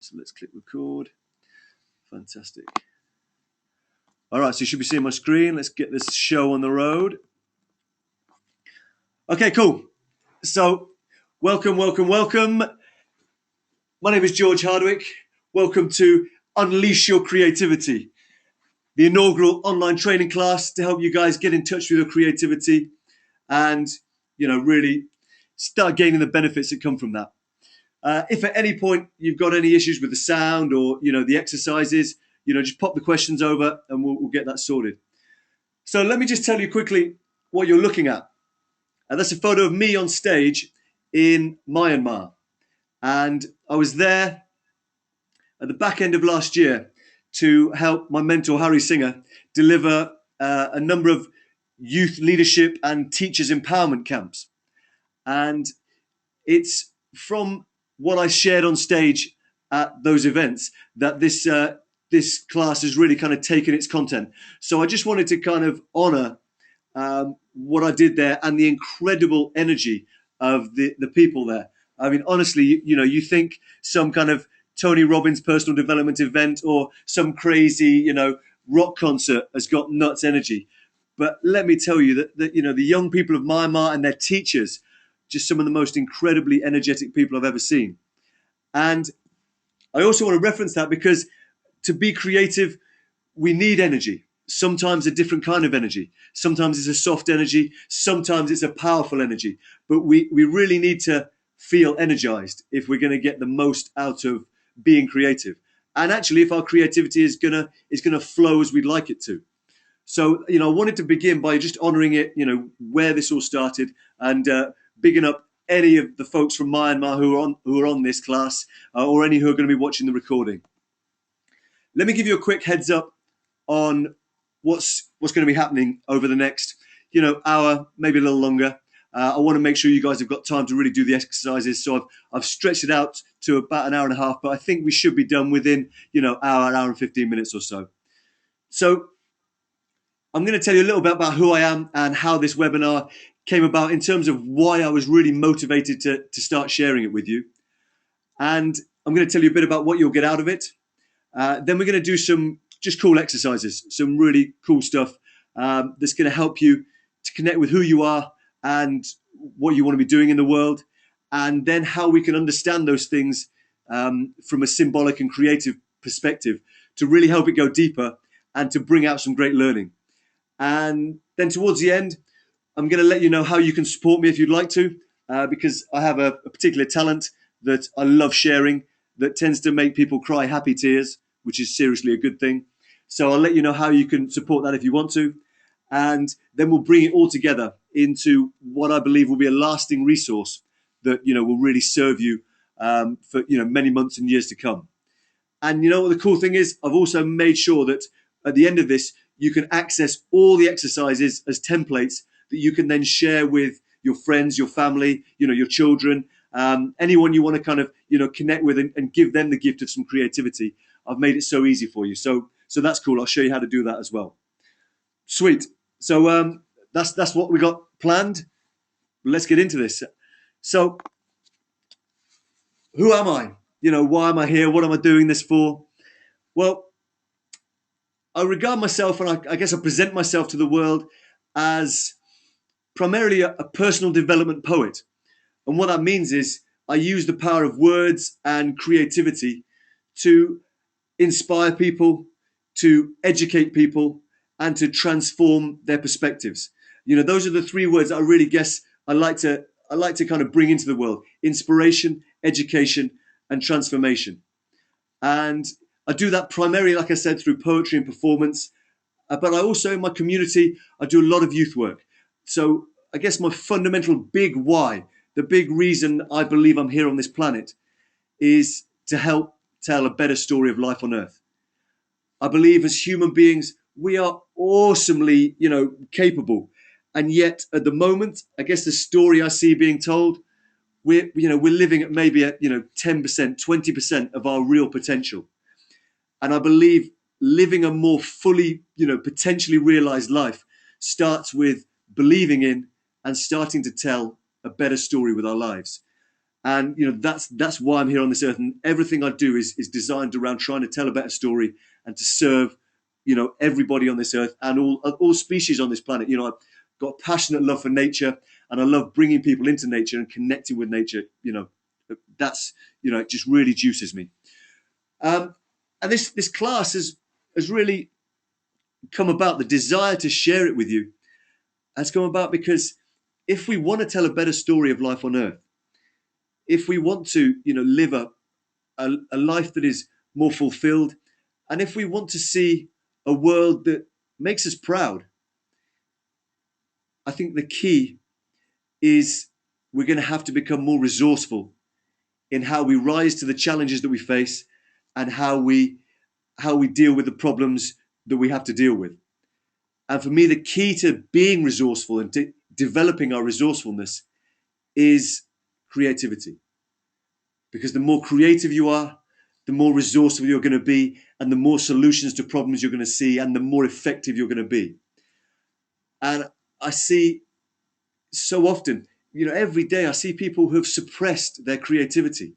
So let's click record. Fantastic. All right, so you should be seeing my screen. Let's get this show on the road. Okay, cool. So welcome. My name is George Hardwick. Welcome to Unleash Your Creativity, the inaugural online training class to help you guys get in touch with your creativity and, really start gaining the benefits that come from that. If at any point you've got any issues with the sound or, the exercises, just pop the questions over and we'll get that sorted. So let me just tell you quickly what you're looking at. That's a photo of me on stage in Myanmar. And I was there at the back end of last year to help my mentor, Harry Singer, deliver a number of youth leadership and teachers empowerment camps. And it's from what I shared on stage at those events that this class has really kind of taken its content. So I just wanted to kind of honor what I did there and the incredible energy of the people there. I mean, honestly, you think some kind of Tony Robbins personal development event or some crazy, rock concert has got nuts energy. But let me tell you that the young people of Myanmar and their teachers, just some of the most incredibly energetic people I've ever seen. And I also want to reference that because to be creative, we need energy. Sometimes a different kind of energy. Sometimes it's a soft energy. Sometimes it's a powerful energy. But we really need to feel energized if we're going to get the most out of being creative. And actually, if our creativity is gonna flow as we'd like it to. So, I wanted to begin by just honoring it, where this all started, and bigging up any of the folks from Myanmar who are on this class, or any who are going to be watching the recording. Let me give you a quick heads up on what's going to be happening over the next, hour, maybe a little longer. I want to make sure you guys have got time to really do the exercises. So I've stretched it out to about an hour and a half, but I think we should be done within, hour and 15 minutes or so. So I'm going to tell you a little bit about who I am and how this webinar came about in terms of why I was really motivated to start sharing it with you. And I'm going to tell you a bit about what you'll get out of it. Then we're going to do some just cool exercises, some really cool stuff that's going to help you to connect with who you are and what you want to be doing in the world, and then how we can understand those things from a symbolic and creative perspective to really help it go deeper and to bring out some great learning. And then towards the end, I'm going to let you know how you can support me if you'd like to, because I have a particular talent that I love sharing that tends to make people cry happy tears, which is seriously a good thing. So I'll let you know how you can support that if you want to. And then we'll bring it all together into what I believe will be a lasting resource that, will really serve you for, many months and years to come. And what the cool thing is, I've also made sure that at the end of this, you can access all the exercises as templates that you can then share with your friends, your family, your children, anyone you want to kind of, connect with and give them the gift of some creativity. I've made it so easy for you. So that's cool. I'll show you how to do that as well. Sweet. So that's what we got planned. Let's get into this. So who am I? Why am I here? What am I doing this for? Well, I regard myself, and I guess I present myself to the world as primarily a personal development poet. And what that means is I use the power of words and creativity to inspire people, to educate people, and to transform their perspectives. Those are the three words that I really guess I like to kind of bring into the world: inspiration, education, and transformation. And I do that primarily, like I said, through poetry and performance. But I also, in my community, I do a lot of youth work. So I guess my fundamental big why, the big reason I believe I'm here on this planet, is to help tell a better story of life on Earth. I believe as human beings, we are awesomely, capable. And yet at the moment, I guess the story I see being told, we're living at maybe at, 10%, 20% of our real potential. And I believe living a more fully, potentially realized life starts with believing in and starting to tell a better story with our lives. And that's why I'm here on this earth, and everything I do is designed around trying to tell a better story and to serve everybody on this earth and all species on this planet. I've got a passionate love for nature, and I love bringing people into nature and connecting with nature. That's it just really juices me. And this class has really come about. The desire to share it with you has come about because if we want to tell a better story of life on earth, if we want to live a life that is more fulfilled, and if we want to see a world that makes us proud, I think the key is we're going to have to become more resourceful in how we rise to the challenges that we face and how we deal with the problems that we have to deal with. And for me, the key to being resourceful and to developing our resourcefulness is creativity. Because the more creative you are, the more resourceful you're going to be, and the more solutions to problems you're going to see, and the more effective you're going to be. And I see so often, every day I see people who have suppressed their creativity.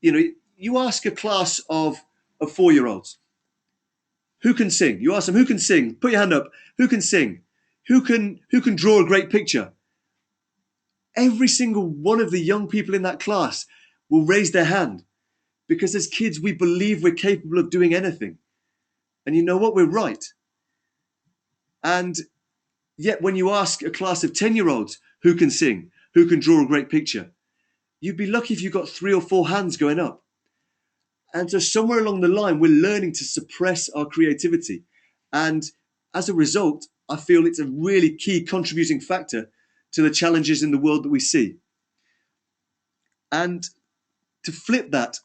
You ask a class of 4-year-olds, who can sing? You ask them, who can sing? Put your hand up. Who can sing? Who can draw a great picture? Every single one of the young people in that class will raise their hand, because as kids, we believe we're capable of doing anything. And you know what? We're right. And yet when you ask a class of 10-year-olds who can sing, who can draw a great picture, you'd be lucky if you got 3 or 4 hands going up. And so somewhere along the line, we're learning to suppress our creativity. And as a result, I feel it's a really key contributing factor to the challenges in the world that we see. And to flip that,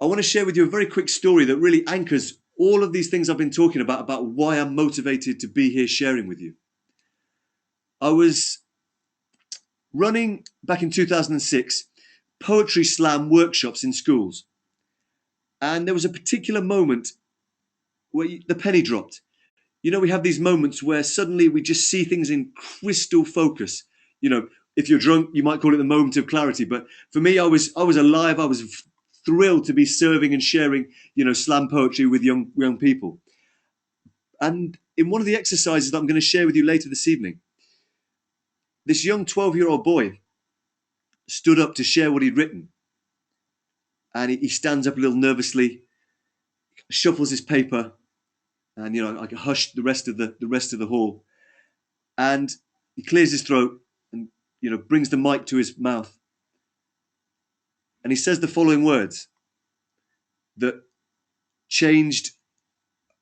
I want to share with you a very quick story that really anchors all of these things I've been talking about why I'm motivated to be here sharing with you. I was running, back in 2006, poetry slam workshops in schools. And there was a particular moment where the penny dropped. We have these moments where suddenly we just see things in crystal focus. If you're drunk, you might call it the moment of clarity. But for me, I was alive. I was thrilled to be serving and sharing, slam poetry with young people. And in one of the exercises that I'm going to share with you later this evening, this young 12-year-old boy stood up to share what he'd written. And he stands up a little nervously, shuffles his paper, and I hush the rest of the hall. And he clears his throat and brings the mic to his mouth. And he says the following words that changed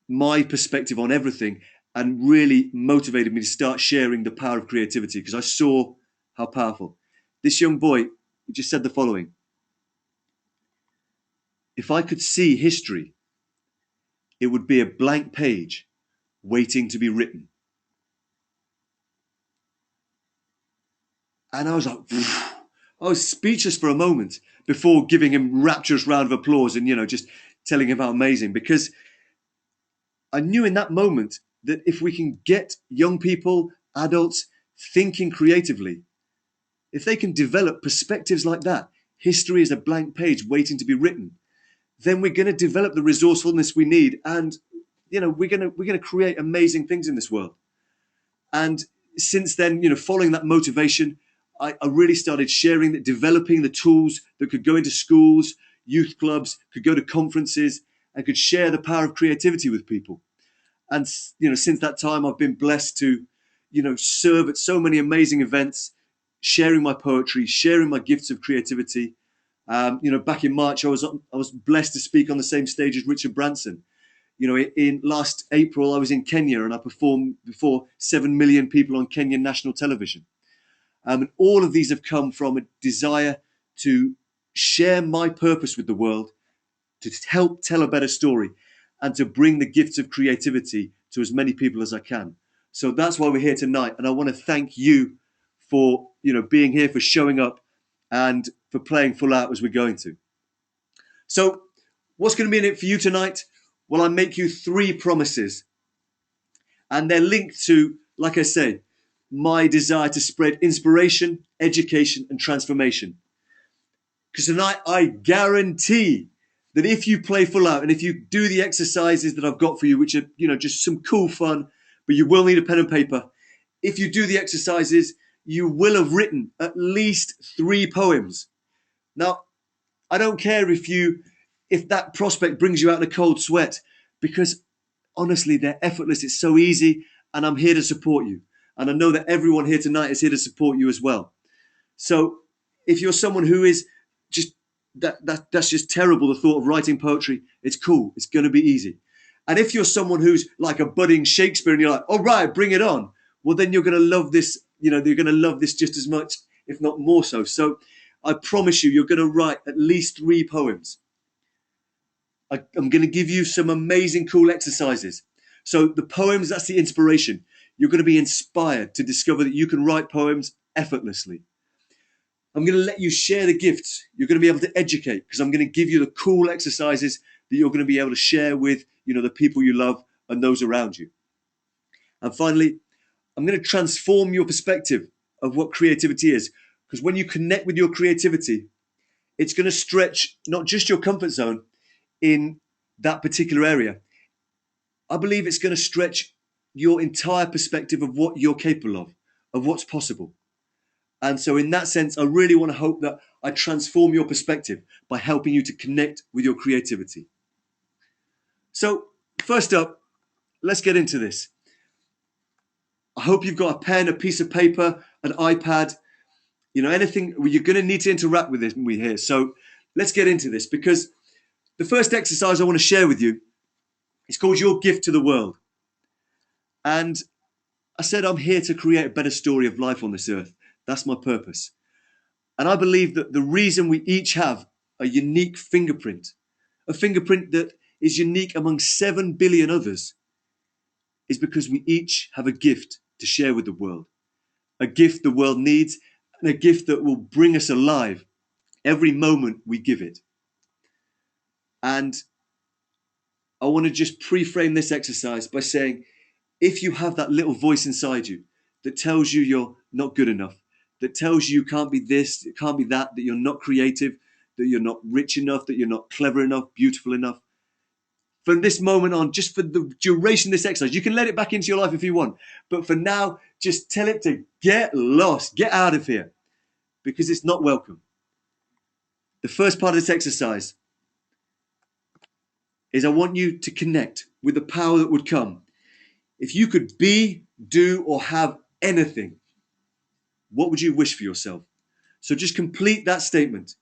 my perspective on everything and really motivated me to start sharing the power of creativity, because I saw how powerful. This young boy just said the following: if I could see history, it would be a blank page waiting to be written. And I was like, I was speechless for a moment before giving him rapturous round of applause and, just telling him how amazing, because I knew in that moment that if we can get young people, adults, thinking creatively, if they can develop perspectives like that, history is a blank page waiting to be written, then we're going to develop the resourcefulness we need, and we're going to create amazing things in this world. And since then, following that motivation, I really started sharing that, developing the tools that could go into schools, youth clubs, could go to conferences, and could share the power of creativity with people. And since that time, I've been blessed to serve at so many amazing events, sharing my poetry, sharing my gifts of creativity. Back in March, I was blessed to speak on the same stage as Richard Branson. In last April, I was in Kenya and I performed before 7 million people on Kenyan national television. And all of these have come from a desire to share my purpose with the world, to help tell a better story, and to bring the gifts of creativity to as many people as I can. So that's why we're here tonight. And I want to thank you for being here, for showing up, and for playing full out as we're going to. So what's going to be in it for you tonight? Well, I make you 3 promises. And they're linked to, like I say, my desire to spread inspiration, education, and transformation. Because tonight, I guarantee that if you play full out and if you do the exercises that I've got for you, which are, just some cool fun, but you will need a pen and paper. If you do the exercises, you will have written at least 3 poems. Now, I don't care if that prospect brings you out in a cold sweat, because honestly, they're effortless. It's so easy, and I'm here to support you. And I know that everyone here tonight is here to support you as well. So if you're someone who is just that's just terrible, the thought of writing poetry, it's cool. It's going to be easy. And if you're someone who's like a budding Shakespeare and you're like, all right, bring it on, well, then you're going to love this. You're going to love this just as much, if not more so. So I promise you're going to write at least 3 poems. I'm going to give you some amazing, cool exercises. So the poems, that's the inspiration. You're going to be inspired to discover that you can write poems effortlessly. I'm going to let you share the gifts. You're going to be able to educate, because I'm going to give you the cool exercises that you're going to be able to share with, the people you love and those around you. And finally, I'm going to transform your perspective of what creativity is. Because when you connect with your creativity, it's going to stretch not just your comfort zone in that particular area. I believe it's going to stretch your entire perspective of what you're capable of what's possible. And so in that sense, I really want to hope that I transform your perspective by helping you to connect with your creativity. So first up, let's get into this. I hope you've got a pen, a piece of paper, an iPad, anything. You're going to need to interact with me here. So let's get into this, because the first exercise I want to share with you is called Your Gift to the World. And I said I'm here to create a better story of life on this earth. That's my purpose. And I believe that the reason we each have a unique fingerprint, a fingerprint that is unique among 7 billion others, is because we each have a gift to share with the world. A gift the world needs, and a gift that will bring us alive every moment we give it. And I want to just pre-frame this exercise by saying, if you have that little voice inside you that tells you you're not good enough, that tells you can't be this, it can't be that you're not creative, that you're not rich enough, that you're not clever enough, beautiful enough, from this moment on, just for the duration of this exercise, you can let it back into your life if you want, but for now, just tell it to get lost, get out of here, because it's not welcome. The first part of this exercise is I want you to connect with the power that would come. If you could be, do, or have anything, what would you wish for yourself? So just complete that statement.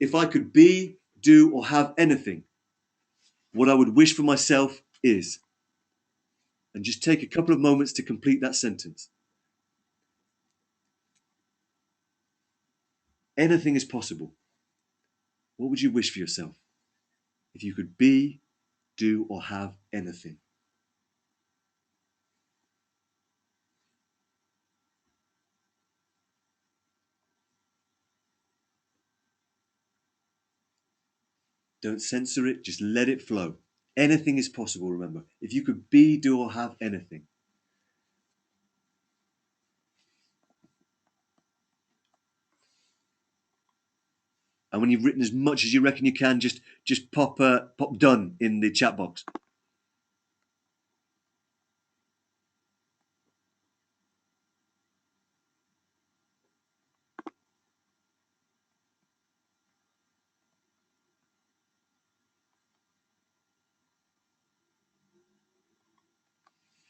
If I could be, do, or have anything, what I would wish for myself is. And just take a couple of moments to complete that sentence. Anything is possible. What would you wish for yourself? If you could be, do, or have anything. Don't censor it, just let it flow. Anything is possible, remember. If you could be, do, or have anything. And when you've written as much as you reckon you can, just pop done in the chat box.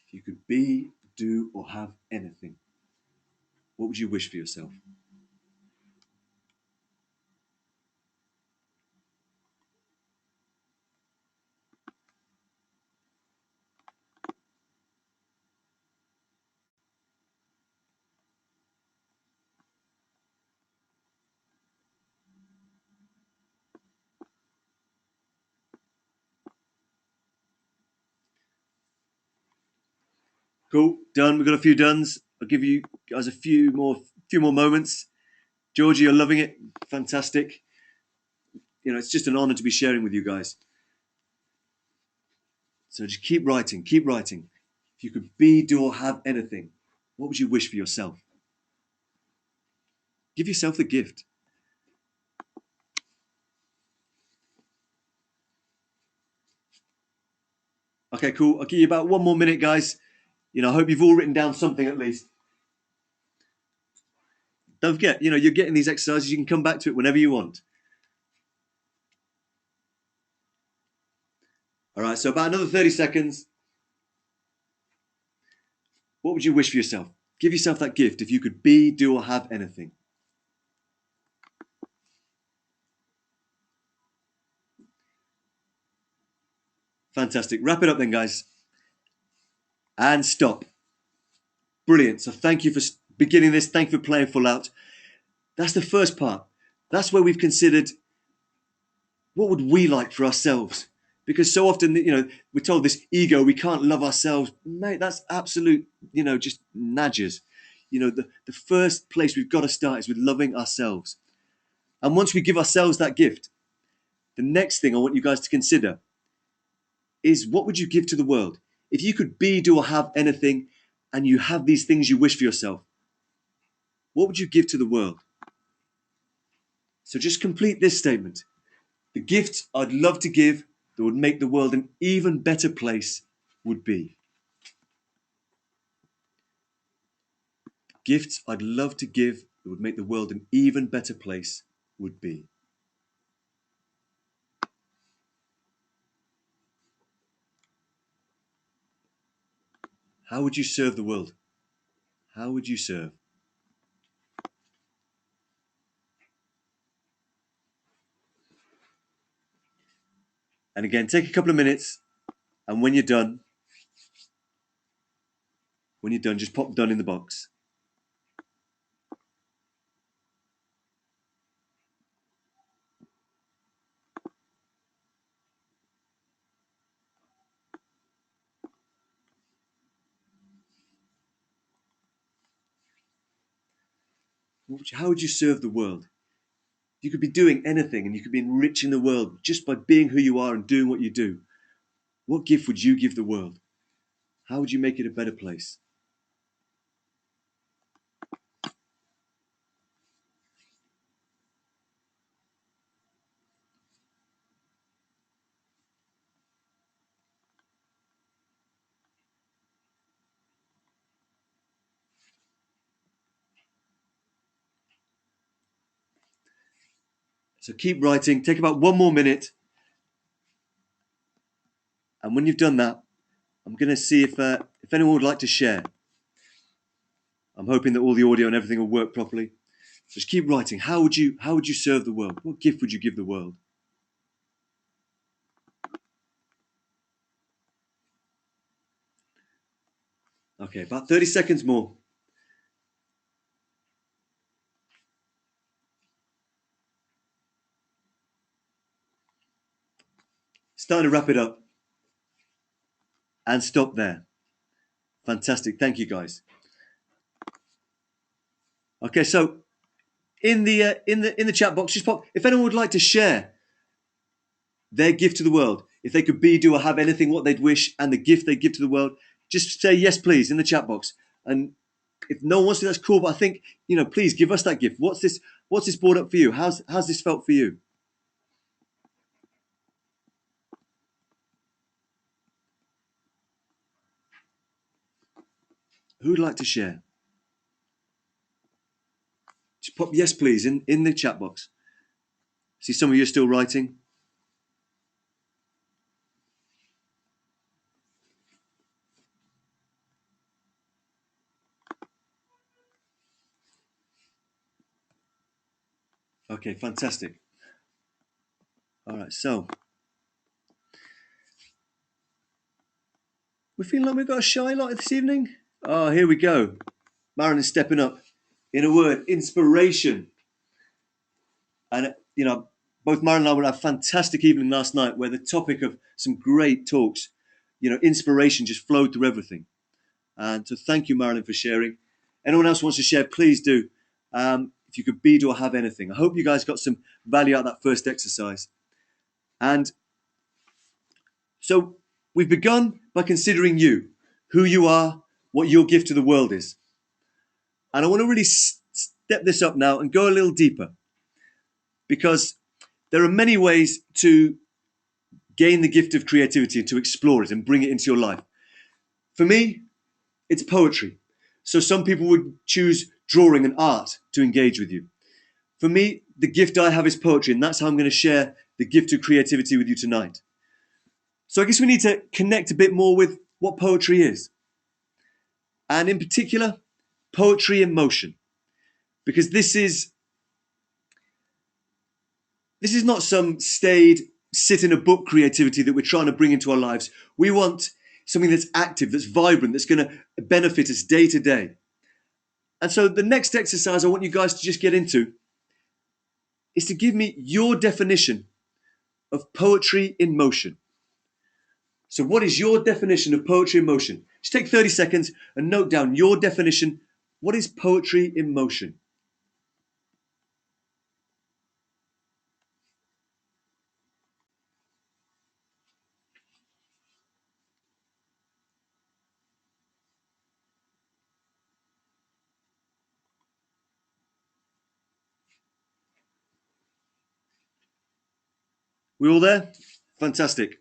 If you could be, do, or have anything, what would you wish for yourself? Cool, done. We've got a few dones. I'll give you guys a few more moments. Georgie, you're loving it. Fantastic. It's just an honor to be sharing with you guys. So just keep writing, keep writing. If you could be, do, or have anything, What would you wish for yourself? Give yourself the gift. Okay, cool. I'll give you about 1 more minute, guys. I hope you've all written down something at least. Don't forget, you're getting these exercises. You can come back to it whenever you want. All right, so about another 30 seconds. What would you wish for yourself? Give yourself that gift if you could be, do, or have anything. Fantastic. Wrap it up then, guys. And stop. Brilliant. So thank you for beginning this. Thank you for playing full out. That's the first part. That's where we've considered what would we like for ourselves. Because so often, we're told this ego, we can't love ourselves. Mate, that's absolute, just nudges. The first place we've got to start is with loving ourselves. And once we give ourselves that gift, the next thing I want you guys to consider is what would you give to the world? If you could be, do, or have anything, and you have these things you wish for yourself, what would you give to the world? So just complete this statement. The gift I'd love to give that would make the world an even better place would be. Gifts I'd love to give that would make the world an even better place would be. How would you serve the world? How would you serve? And again, take a couple of minutes, and when you're done, just pop done in the box. How would you serve the world? You could be doing anything, and you could be enriching the world just by being who you are and doing what you do. What gift would you give the world? How would you make it a better place? So keep writing. Take about 1 more minute. And when you've done that, I'm going to see if anyone would like to share. I'm hoping that all the audio and everything will work properly. Just keep writing. How would you serve the world? What gift would you give the world? Okay, about 30 seconds more. Starting to wrap it up. And stop there. Fantastic. Thank you, guys. Okay, so in the chat box, just pop if anyone would like to share their gift to the world, if they could be, do, or have anything what they'd wish, and the gift they give to the world, just say yes, please, in the chat box. And if no one wants to, that's cool. But I think please give us that gift. What's this brought up for you? How's this felt for you? Who'd like to share? Just pop yes, please, in the chat box. See, some of you are still writing. Okay, fantastic. All right, so we're feeling like we've got a shy lot this evening. Oh, here we go. Marin is stepping up. In a word, inspiration. And both Marin and I had a fantastic evening last night where the topic of some great talks, inspiration just flowed through everything. And so thank you, Marilyn, for sharing. Anyone else wants to share, please do. If you could be, do, or have anything. I hope you guys got some value out of that first exercise. And so we've begun by considering you, who you are, what your gift to the world is. And I want to really step this up now and go a little deeper, because there are many ways to gain the gift of creativity and to explore it and bring it into your life. For me, it's poetry. So some people would choose drawing and art to engage with you. For me, the gift I have is poetry, and that's how I'm going to share the gift of creativity with you tonight. So I guess we need to connect a bit more with what poetry is. And in particular, poetry in motion. Because this is not some staid, sit in a book creativity that we're trying to bring into our lives. We want something that's active, that's vibrant, that's going to benefit us day to day. And so the next exercise I want you guys to just get into is to give me your definition of poetry in motion. So what is your definition of poetry in motion? Just take 30 seconds and note down your definition. What is poetry in motion? We all there? Fantastic.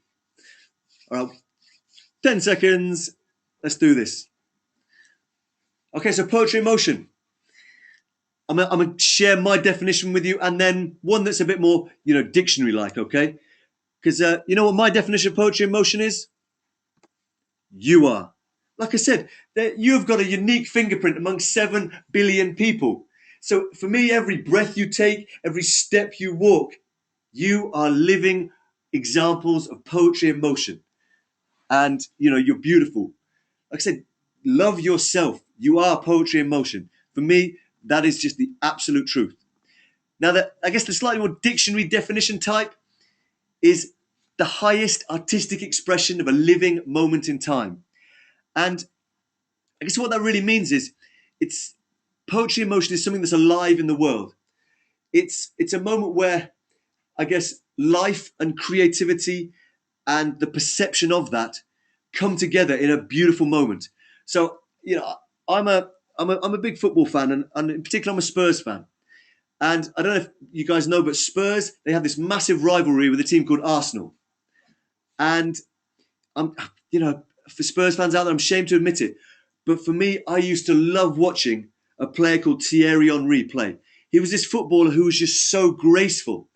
All right, 10 seconds. Let's do this. Okay, so poetry in motion. I'm going to share my definition with you, and then one that's a bit more, dictionary-like, okay? Because you know what my definition of poetry in motion is? You are. Like I said, you have got a unique fingerprint among 7 billion people. So for me, every breath you take, every step you walk, you are living examples of poetry in motion. And, you're beautiful. Like I said, love yourself. You are poetry in motion. For me, that is just the absolute truth. Now, I guess the slightly more dictionary definition type is the highest artistic expression of a living moment in time. And I guess what that really means is it's poetry in motion is something that's alive in the world. It's a moment where I guess life and creativity and the perception of that come together in a beautiful moment. So, I'm a big football fan, and in particular I'm a Spurs fan. And I don't know if you guys know, but Spurs, they have this massive rivalry with a team called Arsenal. And I'm, for Spurs fans out there, I'm ashamed to admit it, but for me, I used to love watching a player called Thierry Henry play. He was this footballer who was just so graceful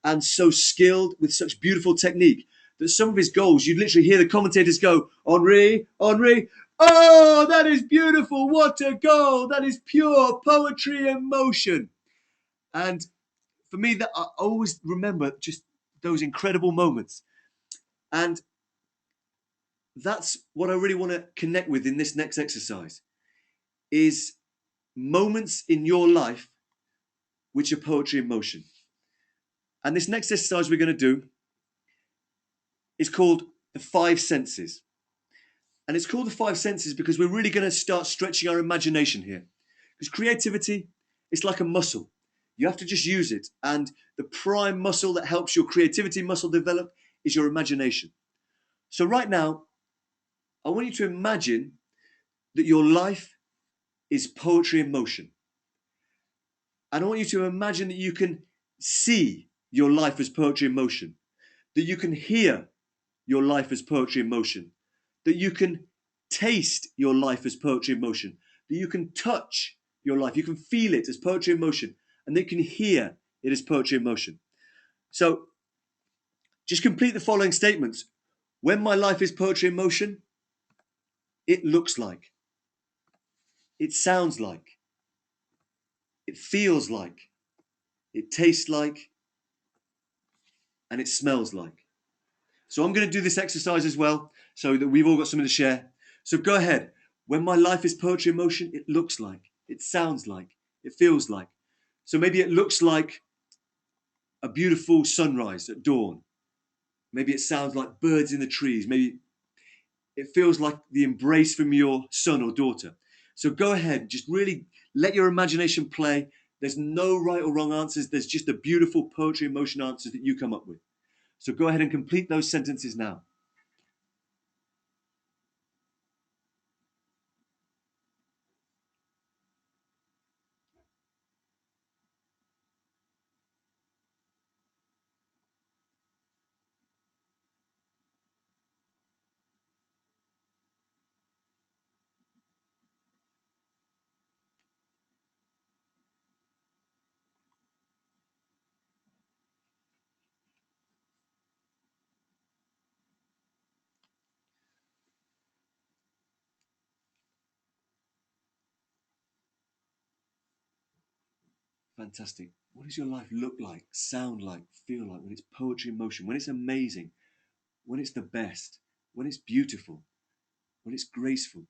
and so skilled with such beautiful technique that some of his goals, you'd literally hear the commentators go, Henry, Henry, oh, that is beautiful. What a goal. That is pure poetry in motion. And for me, that I always remember just those incredible moments. And that's what I really want to connect with in this next exercise is moments in your life which are poetry in motion. And this next exercise we're going to do is called the five senses. And it's called the five senses because we're really going to start stretching our imagination here. Because creativity is like a muscle. You have to just use it. And the prime muscle that helps your creativity muscle develop is your imagination. So right now, I want you to imagine that your life is poetry in motion. And I want you to imagine that you can see your life as poetry in motion, that you can hear your life as poetry in motion, that you can taste your life as poetry in motion, that you can touch your life, you can feel it as poetry in motion, and that you can hear it as poetry in motion. So just complete the following statements. When my life is poetry in motion, it looks like, it sounds like, it feels like, it tastes like, and it smells like. So I'm going to do this exercise as well so that we've all got something to share. So go ahead. When my life is poetry in motion, it looks like, it sounds like, it feels like. So maybe it looks like a beautiful sunrise at dawn. Maybe it sounds like birds in the trees. Maybe it feels like the embrace from your son or daughter. So go ahead, just really let your imagination play. There's no right or wrong answers. There's just the beautiful poetry in motion answers that you come up with. So go ahead and complete those sentences now. Fantastic. What does your life look like, sound like, feel like when it's poetry in motion, when it's amazing, when it's the best, when it's beautiful, when it's graceful?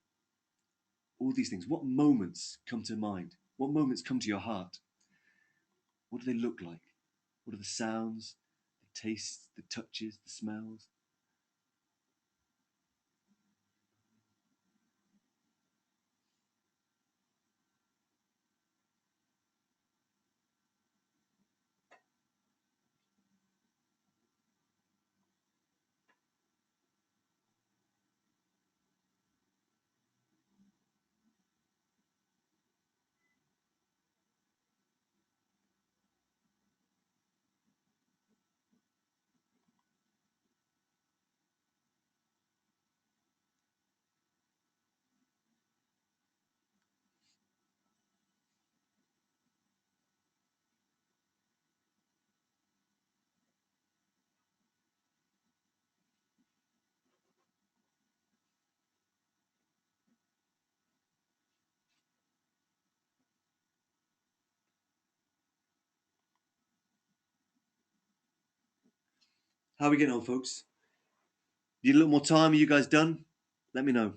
All these things. What moments come to mind? What moments come to your heart? What do they look like? What are the sounds, the tastes, the touches, the smells? How are we getting on, folks? Need a little more time? Are you guys done? Let me know.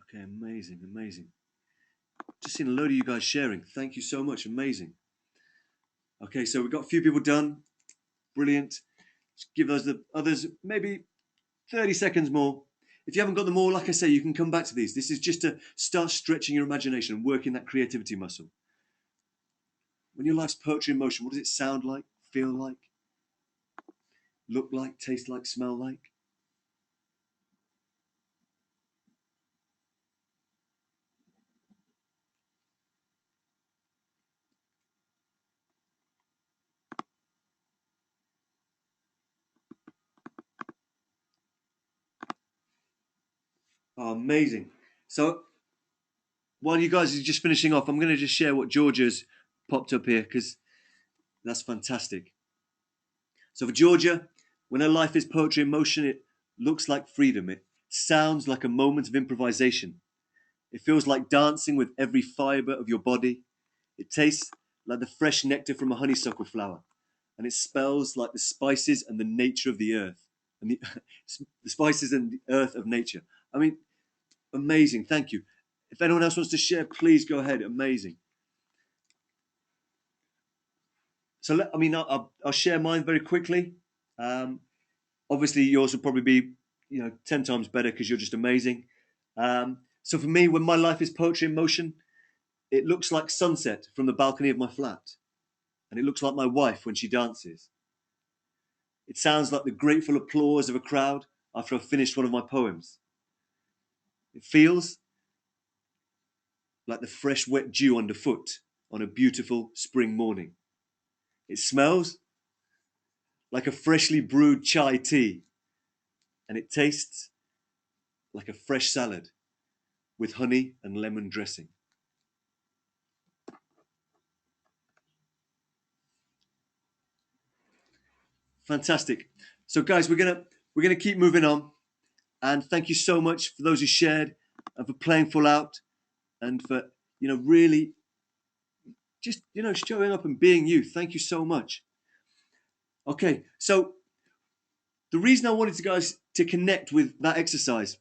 Okay, amazing, amazing. Just seen a load of you guys sharing. Thank you so much. Amazing. Okay, so we've got a few people done. Brilliant. Just give us the others maybe 30 seconds more. If you haven't got them all, like I say, you can come back to these. This is just to start stretching your imagination and working that creativity muscle. When your life's poetry in motion, what does it sound like, feel like, look like, taste like, smell like? Oh, amazing. So while you guys are just finishing off, I'm going to just share what Georgia's popped up here because that's fantastic. So for Georgia, when her life is poetry in motion, it looks like freedom. It sounds like a moment of improvisation. It feels like dancing with every fiber of your body. It tastes like the fresh nectar from a honeysuckle flower. And it smells like the spices and the nature of the earth. And the spices and the earth of nature. I mean, amazing. Thank you. If anyone else wants to share, please go ahead. Amazing. So, I'll share mine very quickly. Um, Obviously, yours will probably be, 10 times better because you're just amazing. So for me, when my life is poetry in motion, it looks like sunset from the balcony of my flat. And it looks like my wife when she dances. It sounds like the grateful applause of a crowd after I've finished one of my poems. It feels like the fresh wet dew underfoot on a beautiful spring morning. It smells like a freshly brewed chai tea. And it tastes like a fresh salad with honey and lemon dressing. Fantastic. So guys, we're gonna keep moving on. And thank you so much for those who shared and for playing full out and for really just showing up and being you. Thank you so much. Okay, so the reason I wanted to guys to connect with that exercise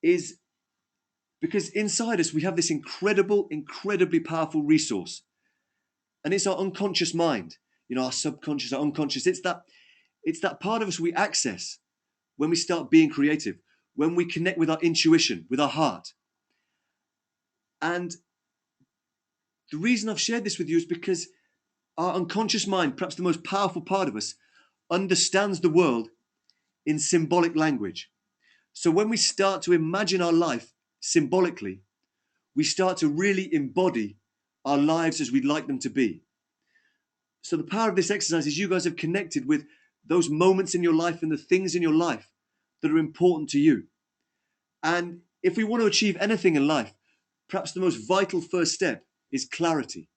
is because inside us we have this incredibly powerful resource, and it's our unconscious mind. Our subconscious, our unconscious. It's that part of us we access when we start being creative, when we connect with our intuition, with our heart. And the reason I've shared this with you is because our unconscious mind, perhaps the most powerful part of us, understands the world in symbolic language. So when we start to imagine our life symbolically, we start to really embody our lives as we'd like them to be. So the power of this exercise is you guys have connected with those moments in your life and the things in your life that are important to you. And if we want to achieve anything in life, perhaps the most vital first step is clarity.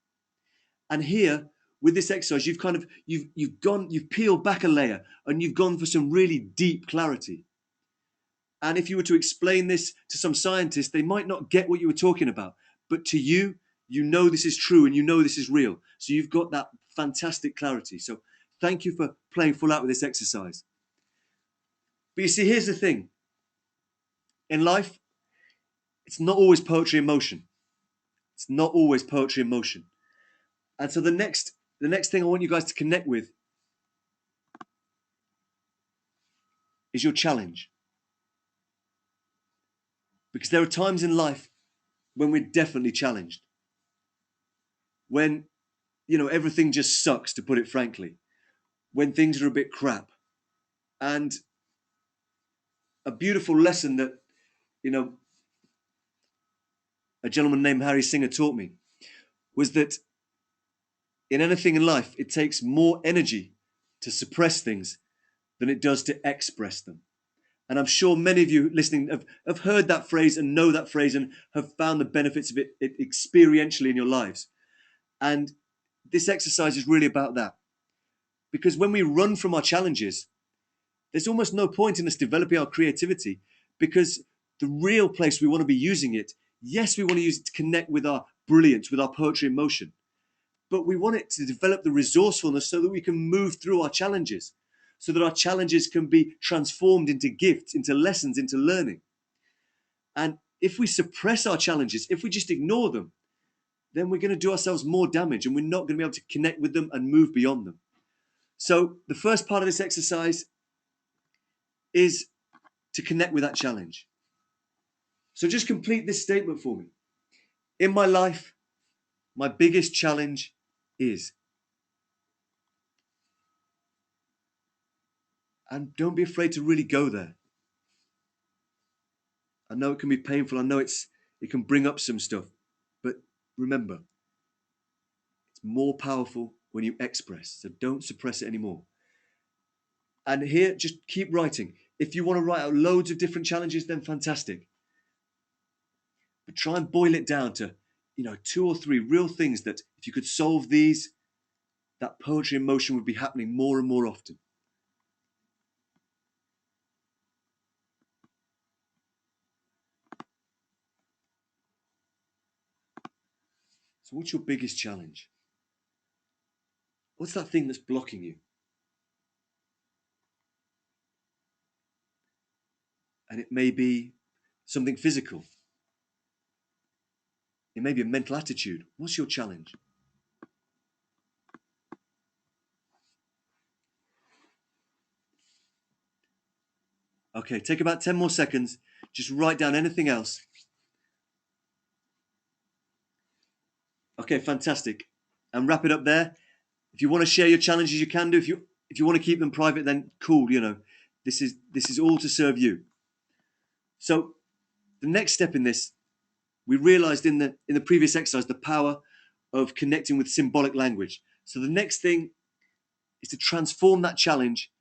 And here, with this exercise, you've peeled back a layer and you've gone for some really deep clarity. And if you were to explain this to some scientists, they might not get what you were talking about. But to you, you know this is true and you know this is real. So you've got that fantastic clarity. So thank you for playing full out with this exercise. But you see, here's the thing. In life, it's not always poetry in motion. It's not always poetry in motion. And so the next thing I want you guys to connect with is your challenge. Because there are times in life when we're definitely challenged. When, everything just sucks, to put it frankly. When things are a bit crap. And a beautiful lesson that, a gentleman named Harry Singer taught me was that in anything in life, it takes more energy to suppress things than it does to express them. And I'm sure many of you listening have heard that phrase and know that phrase and have found the benefits of it experientially in your lives. And this exercise is really about that. Because when we run from our challenges, there's almost no point in us developing our creativity, because the real place we want to be using it, yes, we want to use it to connect with our brilliance, with our poetry in motion, but we want it to develop the resourcefulness so that we can move through our challenges, so that our challenges can be transformed into gifts, into lessons, into learning. And if we suppress our challenges, if we just ignore them, then we're going to do ourselves more damage and we're not going to be able to connect with them and move beyond them. So the first part of this exercise is to connect with that challenge. So just complete this statement for me. In my life, my biggest challenge is. And don't be afraid to really go there. I know it can be painful. I know it can bring up some stuff. But remember, it's more powerful when you express. So don't suppress it anymore. And here, just keep writing. If you want to write out loads of different challenges, then fantastic. But try and boil it down to, 2 or 3 real things that if you could solve these, that poetry in motion would be happening more and more often. So what's your biggest challenge? What's that thing that's blocking you? And it may be something physical. It may be a mental attitude. What's your challenge? Okay, take about 10 more seconds. Just write down anything else. Okay, fantastic. And wrap it up there. If you want to share your challenges, you can do. If you want to keep them private, then cool, This is all to serve you. So the next step in this, we realized in the previous exercise the power of connecting with symbolic language. So the next thing is to transform that challenge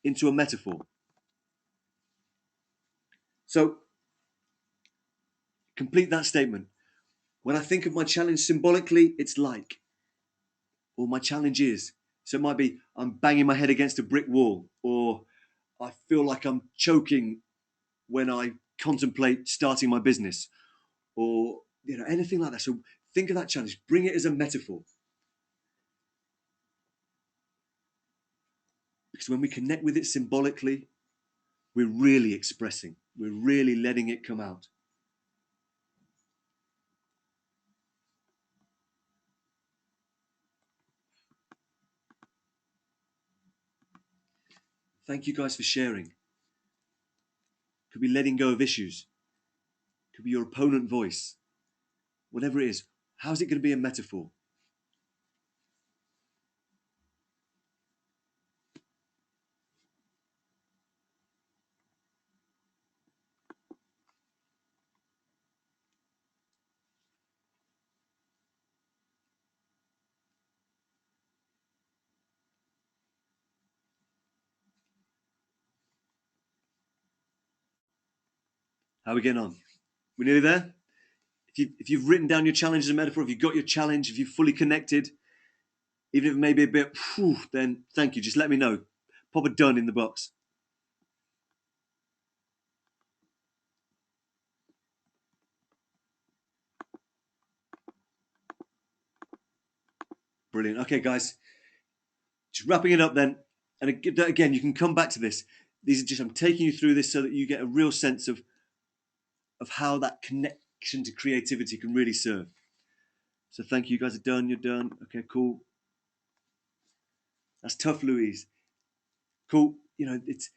into a metaphor. So complete that statement. When I think of my challenge symbolically, it's like, or my challenge is. So it might be I'm banging my head against a brick wall, or I feel like I'm choking when I contemplate starting my business, or anything like that. So think of that challenge, bring it as a metaphor. Because when we connect with it symbolically, we're really expressing, we're really letting it come out. Thank you guys for sharing. Could be letting go of issues. Could be your opponent voice. Whatever it is, how's it going to be a metaphor? How are we getting on? We're nearly there? If you've written down your challenge as a metaphor, if you've got your challenge, if you've fully connected, Even if it may be a bit, whew, then thank you. Just let me know. Pop a done in the box. Brilliant. Okay, guys, just wrapping it up then. And again, you can come back to this. These are just, I'm taking you through this so that you get a real sense of how that connection to creativity can really serve. So thank you. You guys are done. You're done. Okay, cool. That's tough, Louise. Cool. You know, it's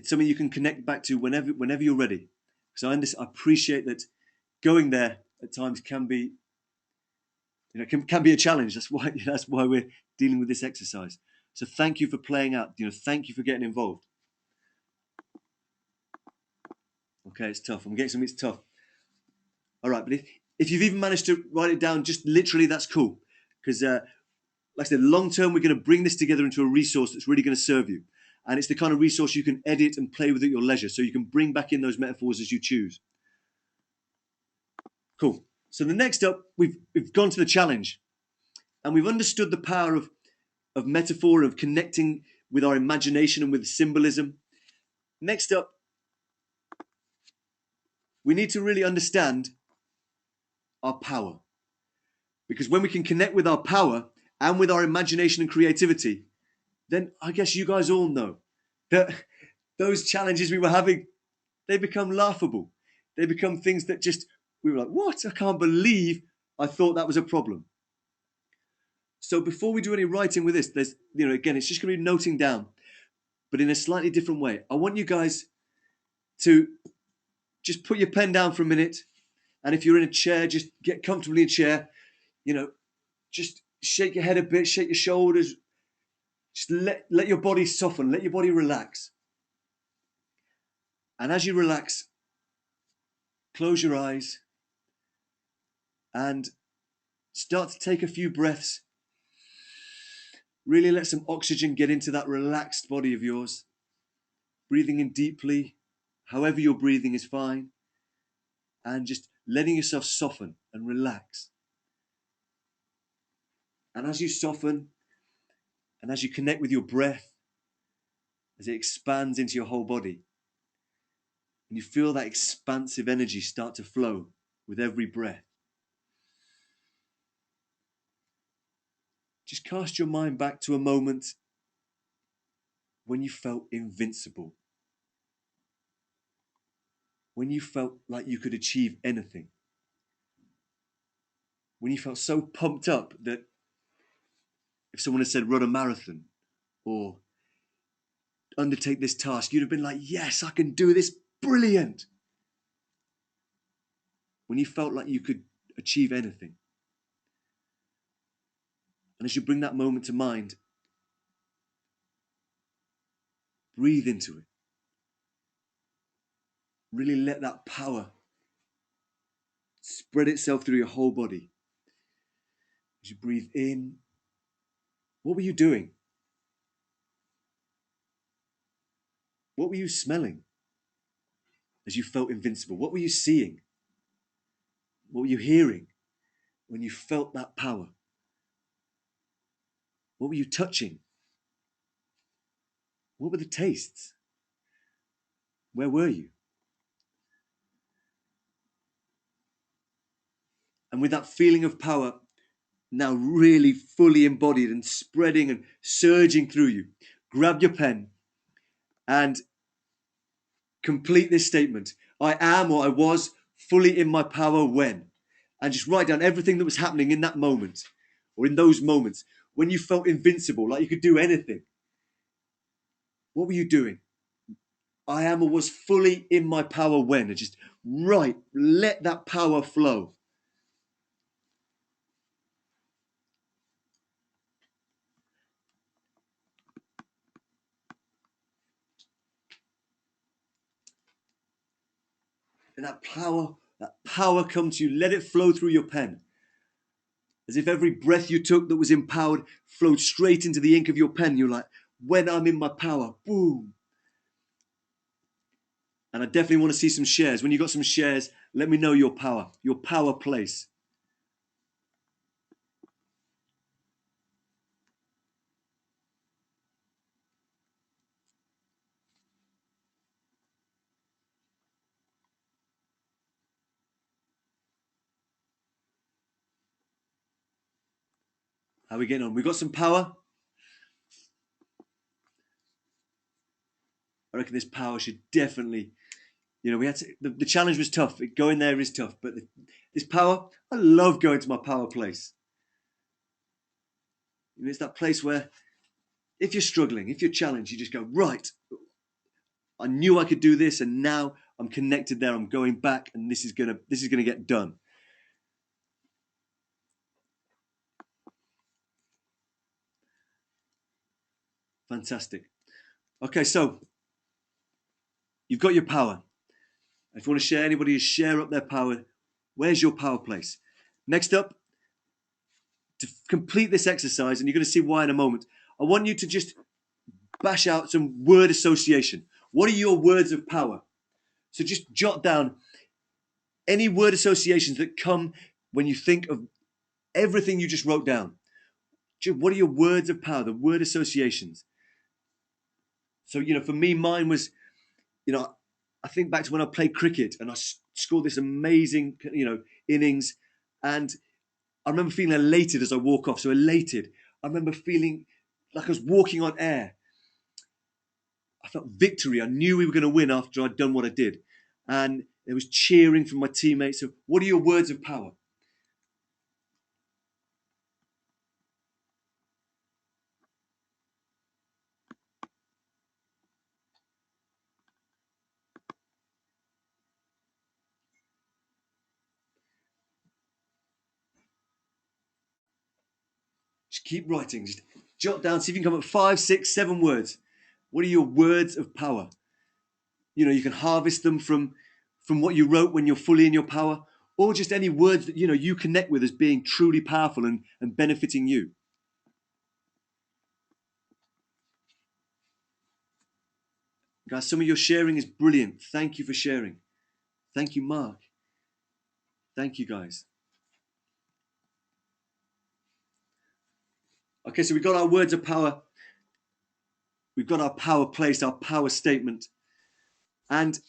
something you can connect back to whenever you're ready. So I appreciate that going there at times can be, can be a challenge. That's why we're dealing with this exercise. So thank you for playing out. Thank you for getting involved. Okay, it's tough. I'm getting something. It's tough. All right, but if you've even managed to write it down, just literally, that's cool. Because, like I said, long term, we're going to bring this together into a resource that's really going to serve you. And it's the kind of resource you can edit and play with at your leisure. So you can bring back in those metaphors as you choose. Cool. So the next up, we've gone to the challenge. And we've understood the power of metaphor, of connecting with our imagination and with symbolism. Next up, we need to really understand our power. Because when we can connect with our power and with our imagination and creativity, then I guess you guys all know that those challenges we were having, they become laughable. They become things that we were like, what? I can't believe I thought that was a problem. So before we do any writing with this, there's, again, it's just going to be noting down, but in a slightly different way. I want you guys to just put your pen down for a minute. And if you're in a chair, just get comfortably in a chair. Just shake your head a bit, shake your shoulders. Just let your body soften, let your body relax. And as you relax, close your eyes and start to take a few breaths. Really let some oxygen get into that relaxed body of yours. Breathing in deeply, however you're breathing is fine. And just letting yourself soften and relax. And as you soften, and as you connect with your breath, as it expands into your whole body, and you feel that expansive energy start to flow with every breath, just cast your mind back to a moment when you felt invincible, when you felt like you could achieve anything, when you felt so pumped up that if someone had said run a marathon or undertake this task, you'd have been like, yes, I can do this, brilliant. When you felt like you could achieve anything. And as you bring that moment to mind, breathe into it. Really let that power spread itself through your whole body. As you breathe in, what were you doing? What were you smelling as you felt invincible? What were you seeing? What were you hearing when you felt that power? What were you touching? What were the tastes? Where were you? And with that feeling of power now really fully embodied and spreading and surging through you, grab your pen and complete this statement. I am, or I was, fully in my power when. And just write down everything that was happening in that moment, or in those moments, when you felt invincible, like you could do anything. What were you doing? I am or was fully in my power when. And just let that power flow. And that power come to you. Let it flow through your pen. As if every breath you took that was empowered flowed straight into the ink of your pen. You're like, when I'm in my power, boom. And I definitely want to see some shares. When you got some shares, let me know your power place. How are we getting on? We've got some power. I reckon this power should definitely, we had to, the challenge was tough. Going there is tough, but this power, I love going to my power place. It's that place where if you're struggling, if you're challenged, you just go, right, I knew I could do this, and now I'm connected there. I'm going back, and this is gonna get done. Fantastic. Okay, so you've got your power. If you want to share, anybody share up their power, where's your power place? Next up, to complete this exercise, and you're going to see why in a moment, I want you to just bash out some word association. What are your words of power? So just jot down any word associations that come when you think of everything you just wrote down. What are your words of power, the word associations? So, for me, mine was, I think back to when I played cricket and I scored this amazing, innings. And I remember feeling elated as I walk off. So elated. I remember feeling like I was walking on air. I felt victory. I knew we were going to win after I'd done what I did. And there was cheering from my teammates. So what are your words of power? Just keep writing. Just jot down. See if you can come up with 5, 6, 7 words. What are your words of power? You can harvest them from what you wrote when you're fully in your power, or just any words that you connect with as being truly powerful and benefiting you. Guys, some of your sharing is brilliant. Thank you for sharing. Thank you, Mark. Thank you, guys. Okay, so we've got our words of power. We've got our power placed, our power statement. And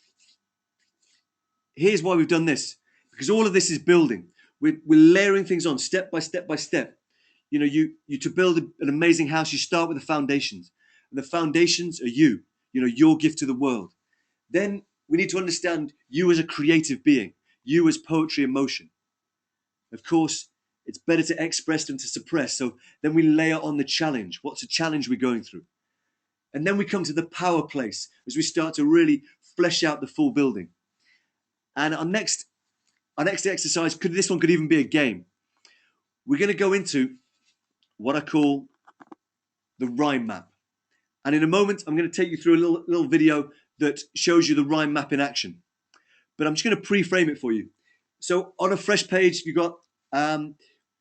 here's why we've done this. Because all of this is building. We're layering things on step by step by step. You to build an amazing house, you start with the foundations. And the foundations are you, your gift to the world. Then we need to understand you as a creative being, you as poetry in motion. Of course, it's better to express than to suppress. So then we layer on the challenge. What's the challenge we're going through? And then we come to the power place as we start to really flesh out the full building. And our next exercise, this one could even be a game. We're going to go into what I call the rhyme map. And in a moment, I'm going to take you through a little video that shows you the rhyme map in action. But I'm just going to pre-frame it for you. So on a fresh page, you've got,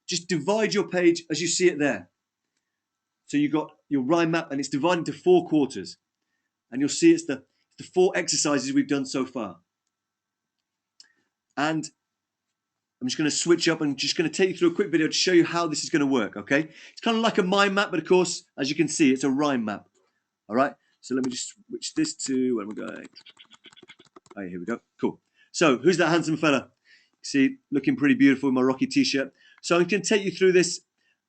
just divide your page as you see it there. So you've got your rhyme map and it's divided into 4 quarters. And you'll see it's the 4 exercises we've done so far. And I'm just going to switch up and just going to take you through a quick video to show you how this is going to work, okay? It's kind of like a mind map, but of course, as you can see, it's a rhyme map. All right? So let me just switch this to, where am I going? Oh, here we go. Cool. So who's that handsome fella? See, looking pretty beautiful in my Rocky t-shirt. So I'm going to take you through this.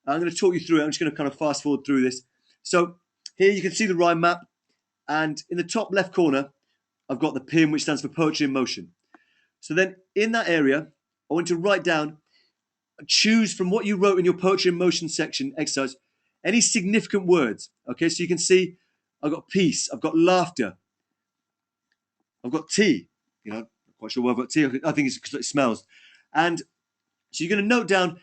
I'm going to talk you through it. I'm just going to kind of fast forward through this. So here you can see the rhyme map. And in the top left corner, I've got the PIM, which stands for Poetry in Motion. So then in that area, I want to write down, choose from what you wrote in your Poetry in Motion section exercise, any significant words. Okay, so you can see I've got peace, I've got laughter, I've got tea. Not quite sure why I've got tea. I think it's because it smells. And so you're going to note down,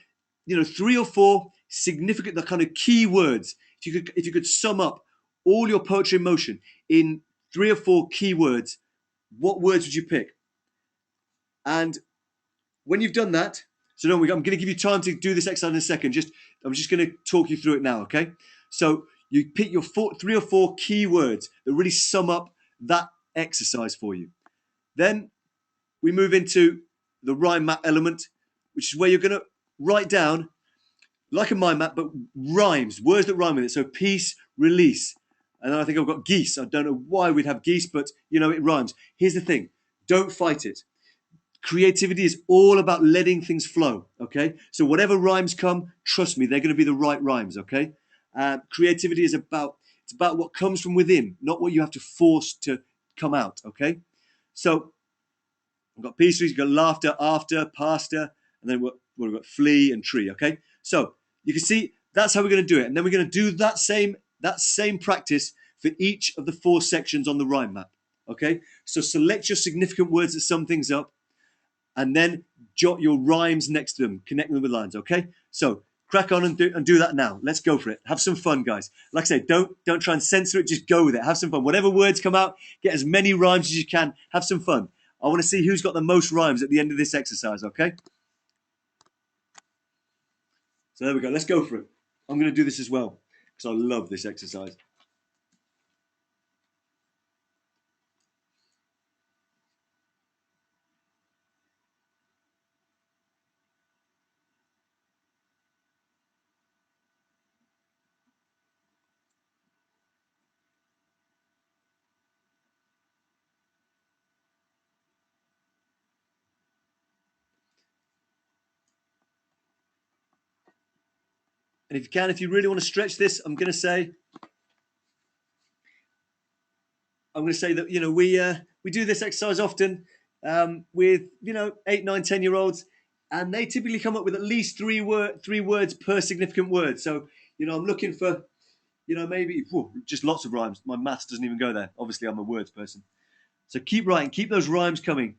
3 or 4 significant, the kind of key words. If you could sum up all your Poetry in Motion in 3 or 4 key words, what words would you pick? And when you've done that, so I'm going to give you time to do this exercise in a second. I'm just going to talk you through it now, okay? So you pick your 3 or 4 key words that really sum up that exercise for you. Then we move into the rhyme map element, which is where you're going to write down, like a mind map, but rhymes, words that rhyme with it. So peace, release. And then I think I've got geese. I don't know why we'd have geese, but it rhymes. Here's the thing. Don't fight it. Creativity is all about letting things flow, okay? So whatever rhymes come, trust me, they're going to be the right rhymes, okay? Creativity is it's about what comes from within, not what you have to force to come out, okay? So we've got pastries, you've got laughter, after, pasta, and then we've got flea and tree, okay? So you can see that's how we're going to do it. And then we're going to do that same practice for each of the 4 sections on the rhyme map, okay? So select your significant words that sum things up, and then jot your rhymes next to them, connecting them with lines, okay? So crack on and do that now. Let's go for it. Have some fun, guys. Like I say, don't try and censor it, just go with it. Have some fun. Whatever words come out, get as many rhymes as you can. Have some fun. I want to see who's got the most rhymes at the end of this exercise, okay? So there we go. Let's go for it. I'm going to do this as well because I love this exercise. And if you can, if you really want to stretch this, I'm going to say that we do this exercise often with 8, 9, 10-year-olds, and they typically come up with at least three words per significant word. So I'm looking for maybe just lots of rhymes. My maths doesn't even go there. Obviously, I'm a words person. So keep writing, keep those rhymes coming.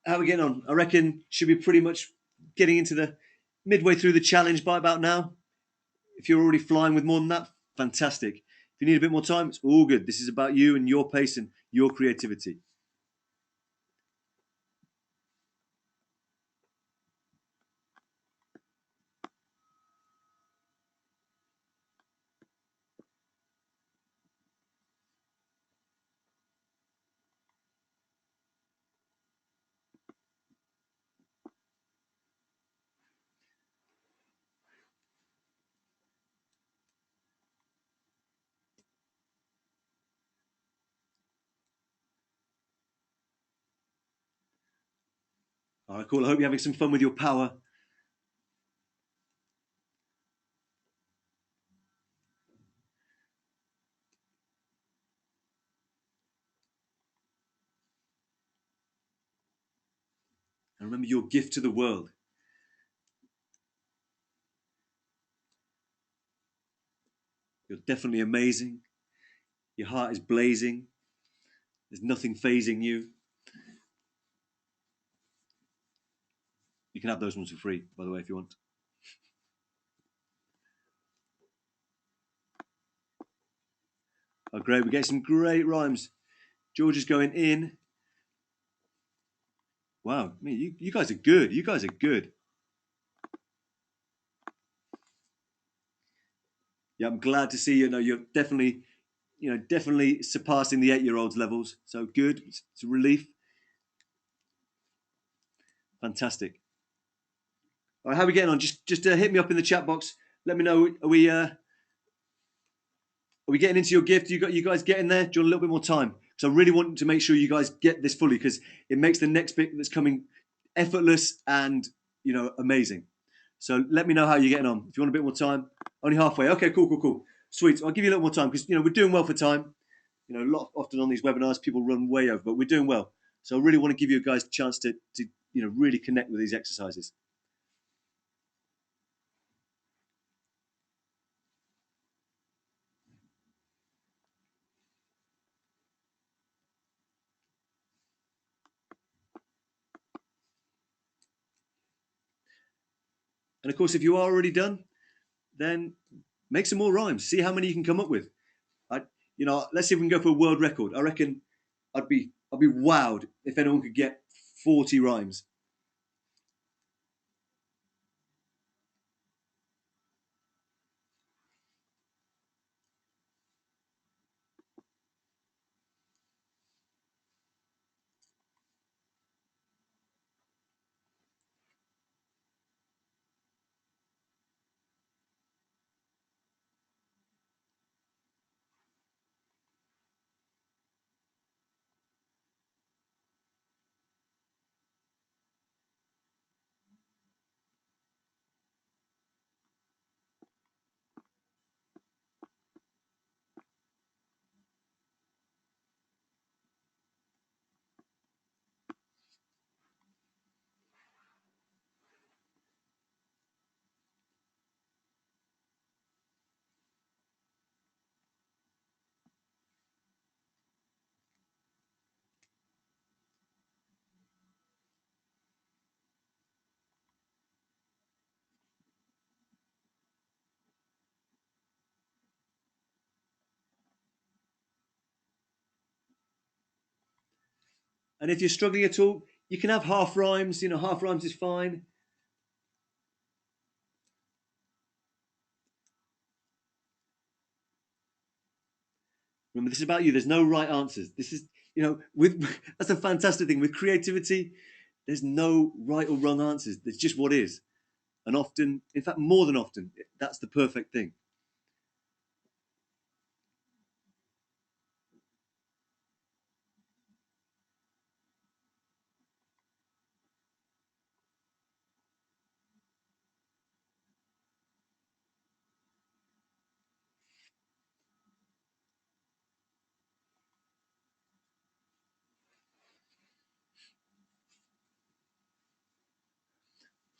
How are we getting on? I reckon should be pretty much getting into the midway through the challenge by about now. If you're already flying with more than that, fantastic. If you need a bit more time, it's all good. This is about you and your pace and your creativity. All right, cool. I hope you're having some fun with your power. And remember your gift to the world. You're definitely amazing. Your heart is blazing. There's nothing phasing you. You can have those ones for free, by the way, if you want. Oh, great. We get some great rhymes. George is going in. Wow, you guys are good. You guys are good. Yeah, I'm glad to see you're definitely surpassing the 8-year-olds levels. So good. It's a relief. Fantastic. All right, how are we getting on? Just hit me up in the chat box. Let me know. Are we getting into your gift? You guys getting there? Do you want a little bit more time? Because I really want to make sure you guys get this fully, because it makes the next bit that's coming effortless and amazing. So let me know how you're getting on. If you want a bit more time, only halfway. Okay, cool. Sweet. I'll give you a little more time, because we're doing well for time. Often on these webinars people run way over, but we're doing well. So I really want to give you guys a chance to really connect with these exercises. And of course, if you are already done, then make some more rhymes. See how many you can come up with. Let's see if we can go for a world record. I reckon I'd be wowed if anyone could get 40 rhymes. And if you're struggling at all, you can have half rhymes. Half rhymes is fine. Remember, this is about you. There's no right answers. This is, with that's a fantastic thing. With creativity, there's no right or wrong answers. It's just what is. And often, in fact, more than often, that's the perfect thing.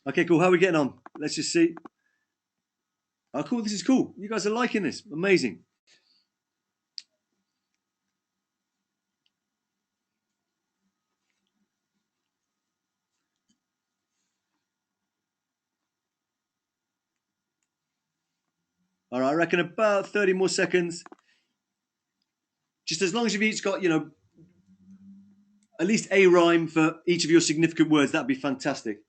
Okay, cool. How are we getting on? Let's just see. Oh, cool. This is cool. You guys are liking this. Amazing. All right, I reckon about 30 more seconds. Just as long as you've each got, at least a rhyme for each of your significant words, that'd be fantastic.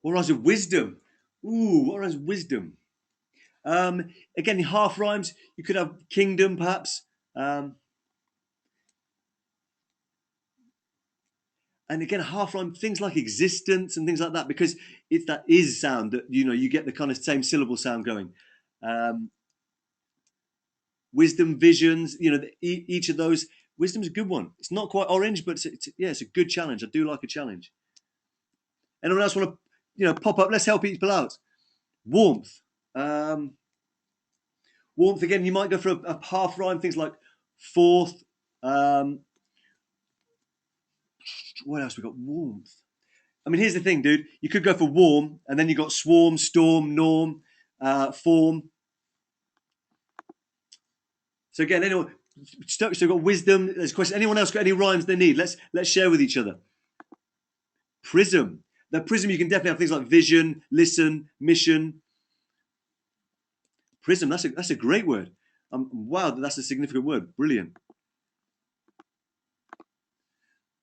What rhymes with wisdom? Ooh, what rhymes with wisdom? Again, half rhymes. You could have kingdom, perhaps. And again, half rhyme things like existence and things like that, because it's that is sound that you get the kind of same syllable sound going. Wisdom, visions, each of those. Wisdom's a good one. It's not quite orange, but it's a good challenge. I do like a challenge. Anyone else want to pop up? Let's help people out. Warmth. Warmth again. You might go for a half rhyme. Things like fourth. What else we got? Warmth. I mean, here's the thing, dude. You could go for warm, and then you got swarm, storm, norm, form. So again, anyone? So we've got wisdom. There's a question. Anyone else got any rhymes they need? Let's share with each other. Prism. The prism, you can definitely have things like vision, listen, mission. Prism. That's a great word. Wow, that's a significant word. Brilliant.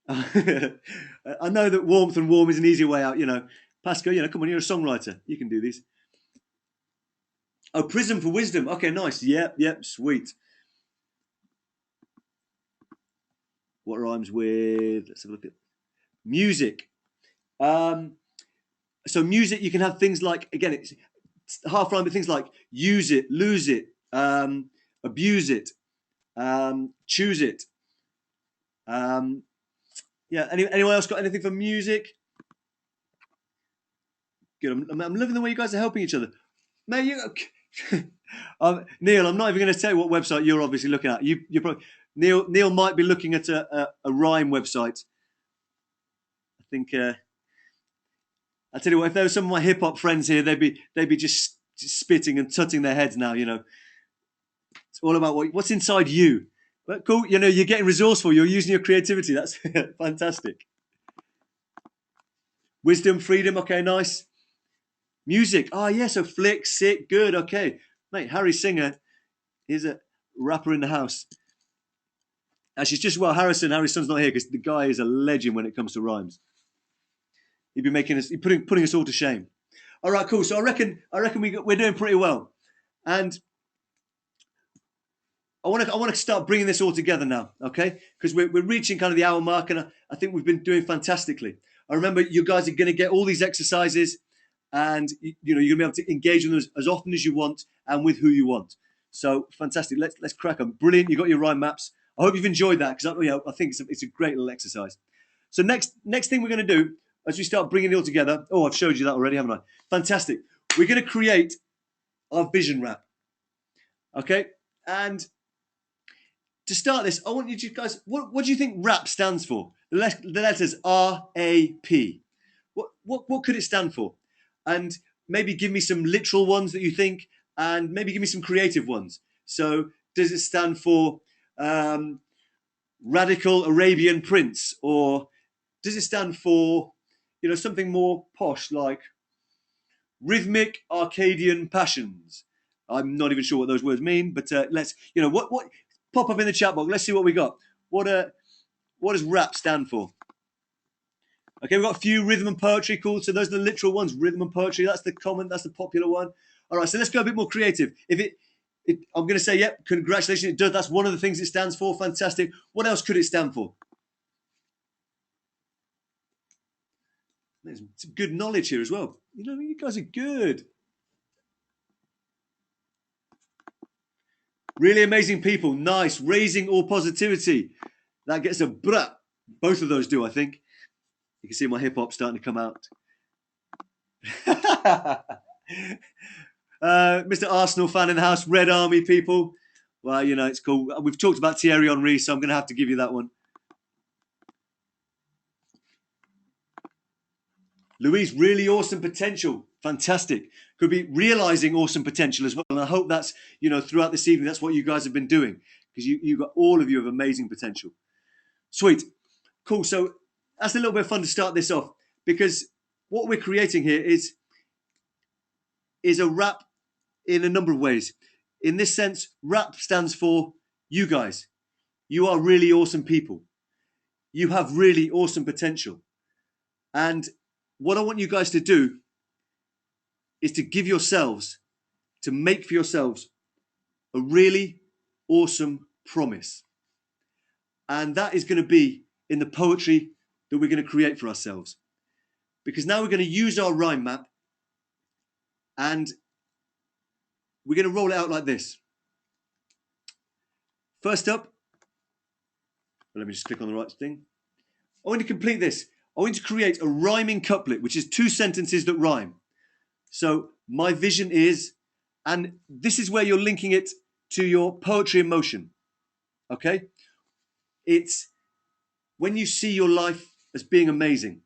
I know that warmth and warm is an easier way out. Pascal, come on, you're a songwriter. You can do these. Oh, prism for wisdom. Okay, nice. Yep, sweet. What rhymes with? Let's have a look at music. So music, you can have things like, again, it's half rhyme, but things like use it, lose it, abuse it, choose it. Yeah. Anyone else got anything for music? Good. I'm loving the way you guys are helping each other. Mate, Neil, I'm not even going to tell you what website you're obviously looking at. You're probably Neil might be looking at a rhyme website. I think. I tell you what, if there were some of my hip hop friends here, they'd be just spitting and tutting their heads now. It's all about what's inside you. But cool, you're getting resourceful. You're using your creativity. That's fantastic. Wisdom, freedom. Okay, nice. Music. Oh, yeah, so flick, sick, good. Okay. Mate, Harry Singer is a rapper in the house. Actually, it's just, Harry's son's not here because the guy is a legend when it comes to rhymes. He'd be putting us all to shame. All right, cool. So I reckon we're doing pretty well. And I want to start bringing this all together now, okay? Because we're reaching kind of the hour mark, and I think we've been doing fantastically. I remember you guys are going to get all these exercises, and you're going to be able to engage with them as often as you want and with who you want. So fantastic. Let's crack on. Brilliant. You got your rhyme maps. I hope you've enjoyed that because I think it's a great little exercise. So next thing we're going to do as we start bringing it all together. Oh, I've showed you that already, haven't I? Fantastic. We're going to create our vision wrap. Okay, and to start this, I want you guys, what do you think RAP stands for? The letters R-A-P. What could it stand for? And maybe give me some literal ones that you think, and maybe give me some creative ones. So does it stand for radical Arabian prince? Or does it stand for, something more posh like rhythmic Arcadian passions? I'm not even sure what those words mean, but let's, what pop up in the chat box. Let's see what we got. What does rap stand for? Okay, we've got a few rhythm and poetry. Cool. So those are the literal ones. Rhythm and poetry. That's the common. That's the popular one. All right. So let's go a bit more creative. I'm going to say, yep. Congratulations. It does. That's one of the things it stands for. Fantastic. What else could it stand for? There's some good knowledge here as well. You guys are good. Really amazing people. Nice. Raising all positivity. That gets a bruh. Both of those do, I think. You can see my hip hop starting to come out. Mr. Arsenal fan in the house. Red Army people. Well, it's cool. We've talked about Thierry Henry, so I'm going to have to give you that one. Louise, really awesome potential. Fantastic. Could be realizing awesome potential as well. And I hope that's, throughout this evening, that's what you guys have been doing. Because all of you have amazing potential. Sweet. Cool. So that's a little bit of fun to start this off. Because what we're creating here is a rap in a number of ways. In this sense, rap stands for you guys. You are really awesome people. You have really awesome potential. And what I want you guys to do is to make for yourselves a really awesome promise. And that is going to be in the poetry that we're going to create for ourselves. Because now we're going to use our rhyme map and we're going to roll it out like this. First up, let me just click on the right thing. I want to complete this. I want to create a rhyming couplet, which is 2 sentences that rhyme. So my vision is, and this is where you're linking it to your poetry in motion. Okay? It's when you see your life as being amazing.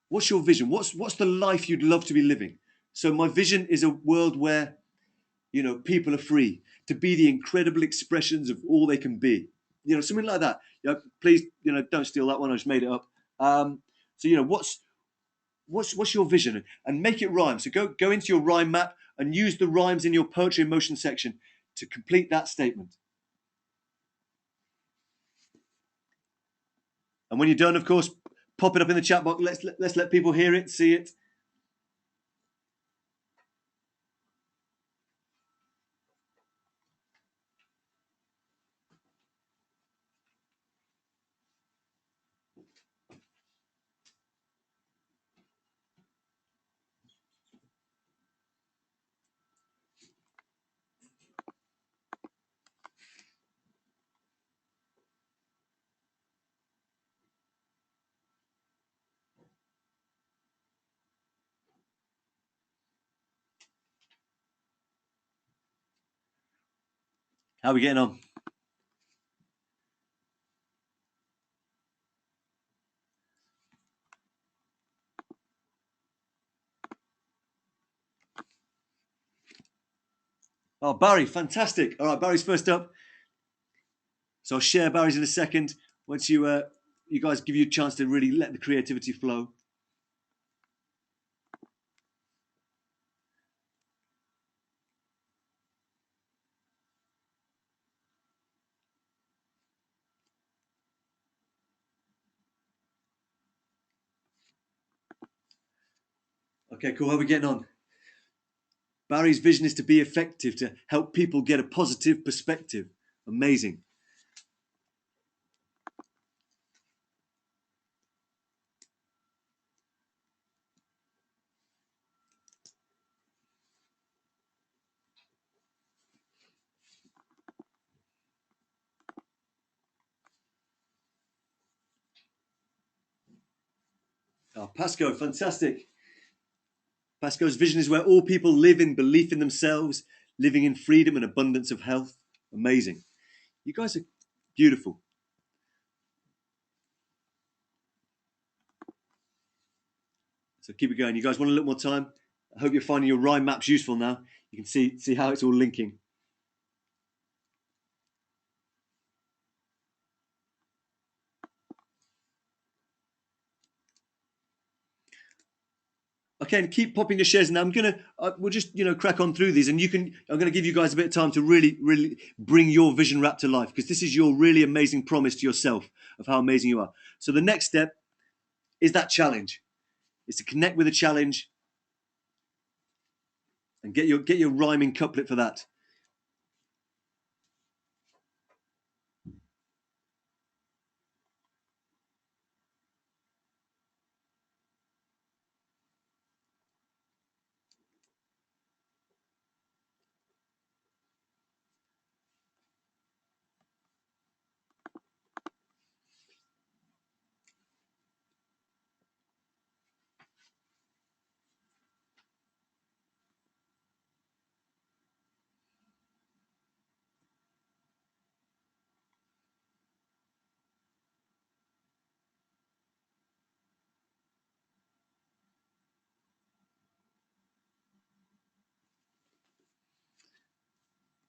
What's your vision? What's the life you'd love to be living? So my vision is a world where, people are free to be the incredible expressions of all they can be. Something like that. Please, don't steal that one. I just made it up. So, what's your vision? And make it rhyme. So go into your rhyme map and use the rhymes in your poetry in motion section to complete that statement. And when you're done, of course, pop it up in the chat box. Let's let people hear it, see it. How are we getting on? Oh, Barry, fantastic. All right, Barry's first up. So I'll share Barry's in a second. Once you guys give you a chance to really let the creativity flow. Okay, cool. How are we getting on? Barry's vision is to be effective, to help people get a positive perspective. Amazing. Oh, Pasco, fantastic. Pasco's vision is where all people live in belief in themselves, living in freedom and abundance of health. Amazing. You guys are beautiful. So keep it going. You guys want a little more time? I hope you're finding your rhyme maps useful now. You can see how it's all linking. Okay, and keep popping your shares. Now we'll just crack on through these, and I'm gonna give you guys a bit of time to really bring your vision wrap to life, because this is your really amazing promise to yourself of how amazing you are. So the next step is that challenge, is to connect with a challenge and get your rhyming couplet for that.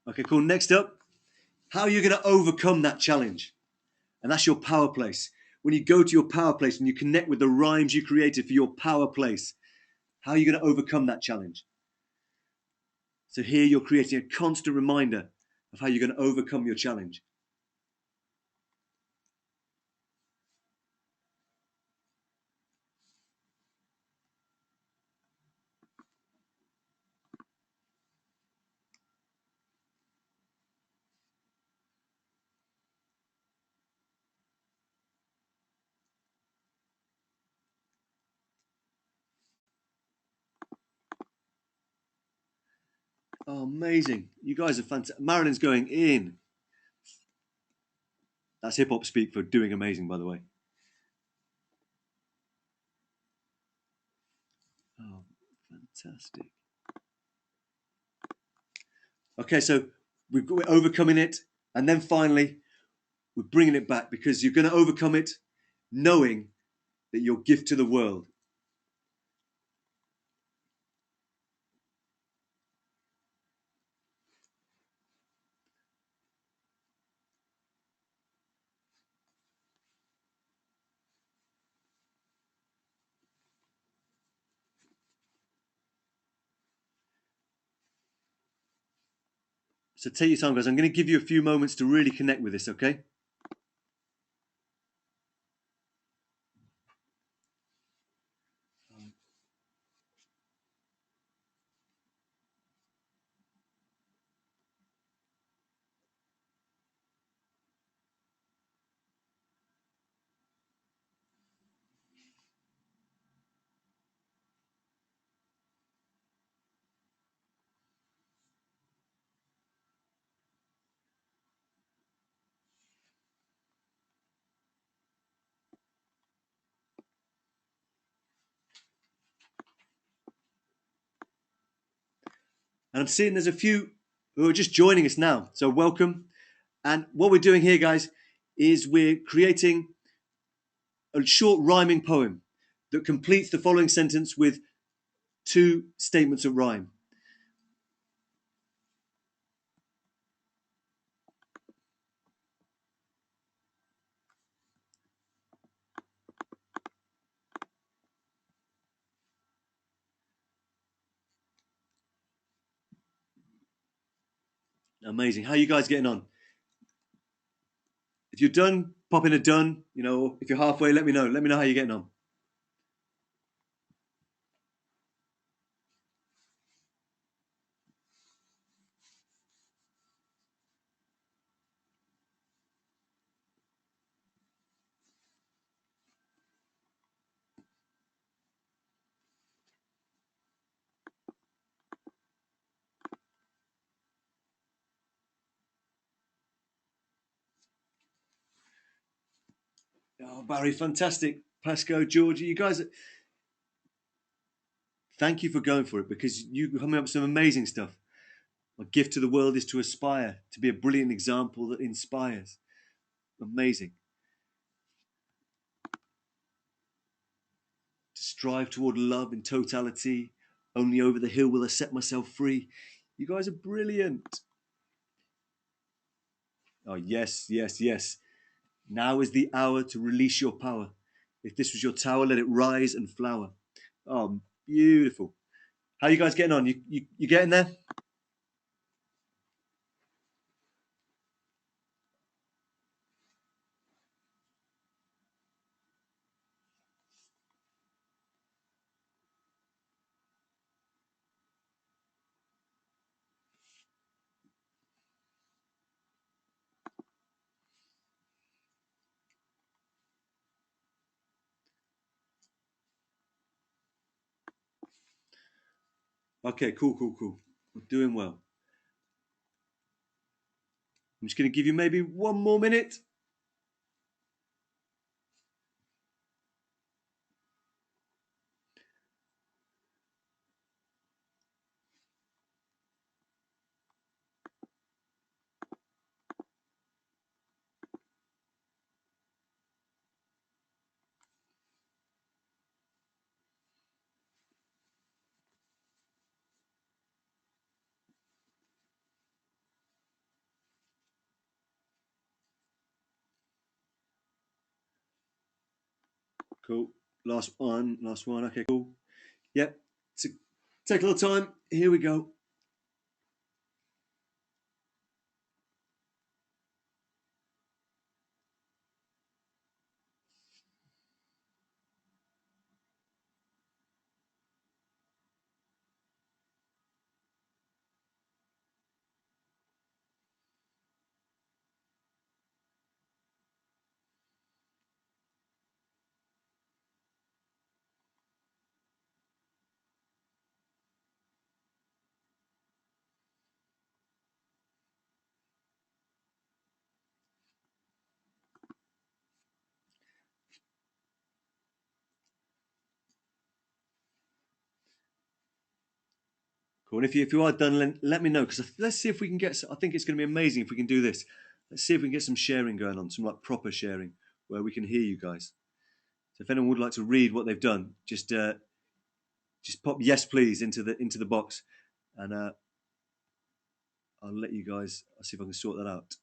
Okay, cool. Next up, how are you going to overcome that challenge? And that's your power place. When you go to your power place and you connect with the rhymes you created for your power place, how are you going to overcome that challenge? So here you're creating a constant reminder of how you're going to overcome your challenge. Oh, amazing. You guys are fantastic. Marilyn's going in. That's hip hop speak for doing amazing, by the way. Oh, fantastic. Okay, so we're overcoming it. And then finally, we're bringing it back, because you're going to overcome it knowing that your gift to the world. So take your time, guys. I'm going to give you a few moments to really connect with this, okay? And I'm seeing there's a few who are just joining us now. So welcome. And what we're doing here, guys, is we're creating a short rhyming poem that completes the following sentence with 2 statements of rhyme. Amazing. How are you guys getting on? If you're done, pop in a done. You know, if you're halfway, let me know. Let me know how you're getting on. Oh, Barry, fantastic. Pasco, Georgie, you guys, thank you for going for it because you coming up with some amazing stuff. My gift to the world is to aspire to be a brilliant example that inspires. Amazing. To strive toward love in totality. Only over the hill will I set myself free. You guys are brilliant. Oh, yes, yes, yes. Now is the hour to release your power. If this was your tower, let it rise and flower. Oh, beautiful. How are you guys getting on? You getting there? Okay, cool, cool, cool. We're doing well. I'm just going to give you maybe 1 more minute. Cool. Last one, last one. Okay, cool. Yep. So take a little time. Here we go. Cool. And if you are done, let me know because let's see if we can get. I think it's going to be amazing if we can do this. Let's see if we can get some sharing going on, some like proper sharing where we can hear you guys. So if anyone would like to read what they've done, just pop yes please into the box, and I'll let you guys. I'll see if I can sort that out.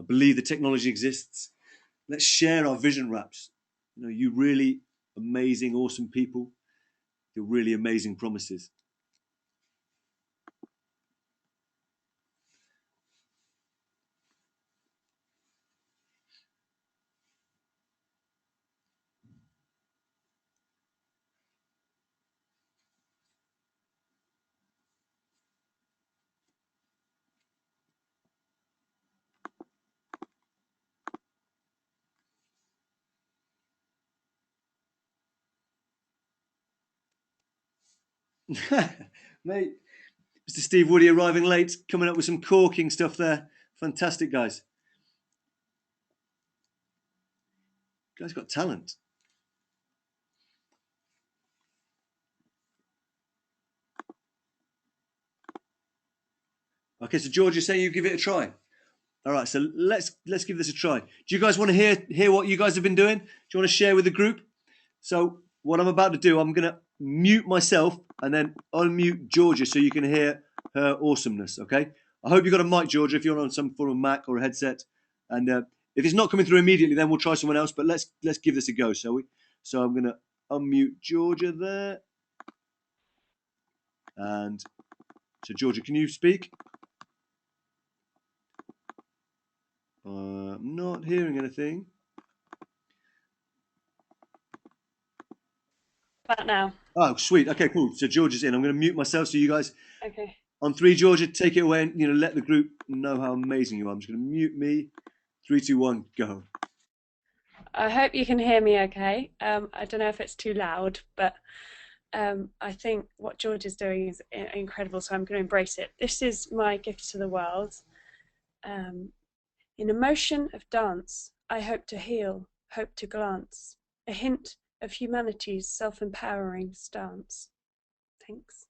I believe the technology exists. Let's share our vision wraps. You know, you really amazing, awesome people. You're really amazing promises. Mate, Mr. Steve Woody arriving late, coming up with some corking stuff there. Fantastic, guys. You guys got talent. Okay, so George, you're saying you give it a try. All right, so let's give this a try. Do you guys want to hear what you guys have been doing? Do you want to share with the group? So what I'm about to do, I'm gonna mute myself and then unmute Georgia so you can hear her awesomeness. Okay. I hope you got a mic, Georgia, if you're on some form of Mac or a headset. And if it's not coming through immediately, then we'll try someone else. But let's give this a go, shall we? So I'm gonna unmute Georgia there. And so Georgia, can you speak? I'm not hearing anything. About now. Oh, sweet. Okay, cool. So Georgia's in. I'm going to mute myself so you guys, Okay. on three, Georgia, take it away and let the group know how amazing you are. I'm just going to mute me. 3, 2, 1, go. I hope you can hear me okay. I don't know if it's too loud, but I think what George is doing is incredible, so I'm going to embrace it. This is my gift to the world. In a motion of dance, I hope to heal, hope to glance, a hint of humanity's self-empowering stance. Thanks.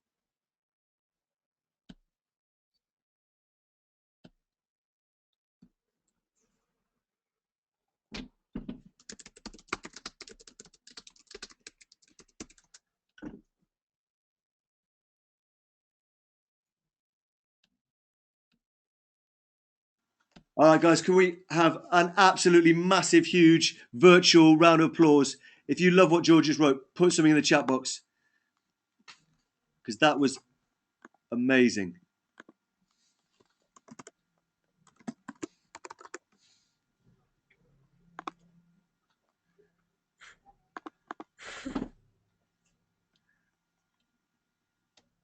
All right, guys, can we have an absolutely massive, huge virtual round of applause? If you love what George just wrote, put something in the chat box because that was amazing.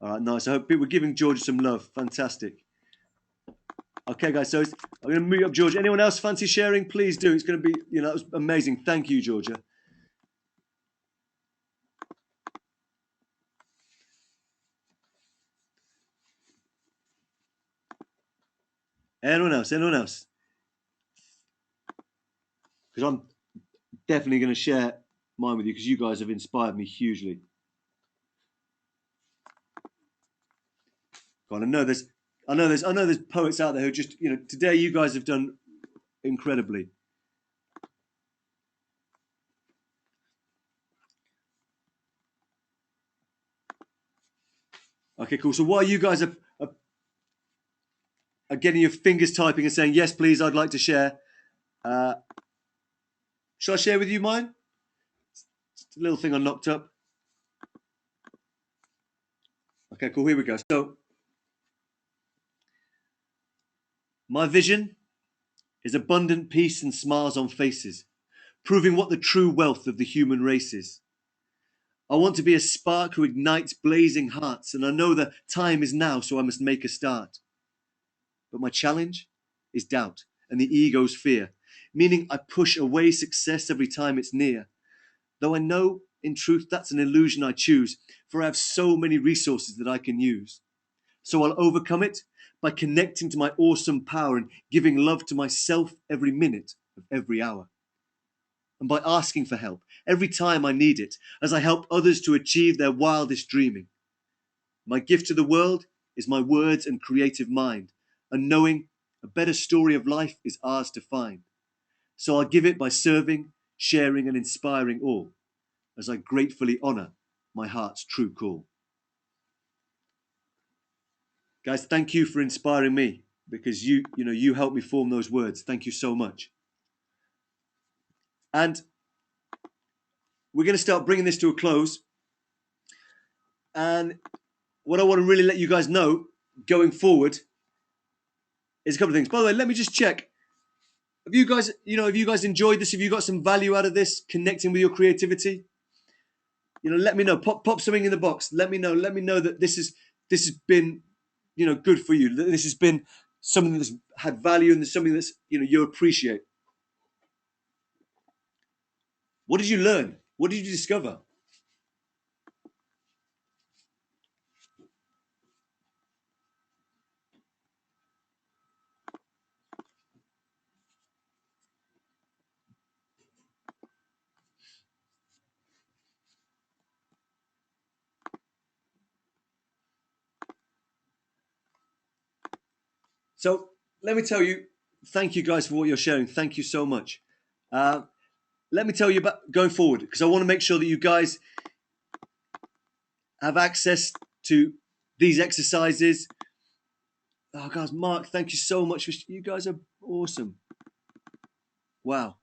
All right, nice. I hope people are giving George some love. Fantastic. Okay, guys, so I'm going to mute up Georgia. Anyone else fancy sharing? Please do. It's going to be, that was amazing. Thank you, Georgia. Anyone else? Anyone else? Because I'm definitely going to share mine with you because you guys have inspired me hugely. God, I know there's poets out there who just, today you guys have done incredibly. Okay, cool. So while you guys are getting your fingers typing and saying, yes, please, I'd like to share, shall I share with you mine? It's a little thing I knocked up. Okay, cool. Here we go. So, my vision is abundant peace and smiles on faces, proving what the true wealth of the human race is. I want to be a spark who ignites blazing hearts, and I know the time is now, so I must make a start. But my challenge is doubt and the ego's fear, meaning I push away success every time it's near. Though I know, in truth, that's an illusion I choose, for I have so many resources that I can use. So I'll overcome it by connecting to my awesome power and giving love to myself every minute of every hour. And by asking for help every time I need it, as I help others to achieve their wildest dreaming. My gift to the world is my words and creative mind, and knowing a better story of life is ours to find. So I'll give it by serving, sharing, and inspiring all, as I gratefully honour my heart's true call. Guys, thank you for inspiring me because you helped me form those words. Thank you so much. And we're going to start bringing this to a close. And what I want to really let you guys know going forward is a couple of things. By the way, let me just check. Have you guys enjoyed this? Have you got some value out of this, connecting with your creativity? Let me know. Pop something in the box. Let me know. Let me know that this has been, good for you. This has been something that's had value and something that's, you appreciate. What did you learn? What did you discover? So let me tell you, thank you guys for what you're sharing. Thank you so much. Uh, let me tell you about going forward, because I want to make sure that you guys have access to these exercises. Oh, guys, Mark, thank you so much. You guys are awesome. Wow.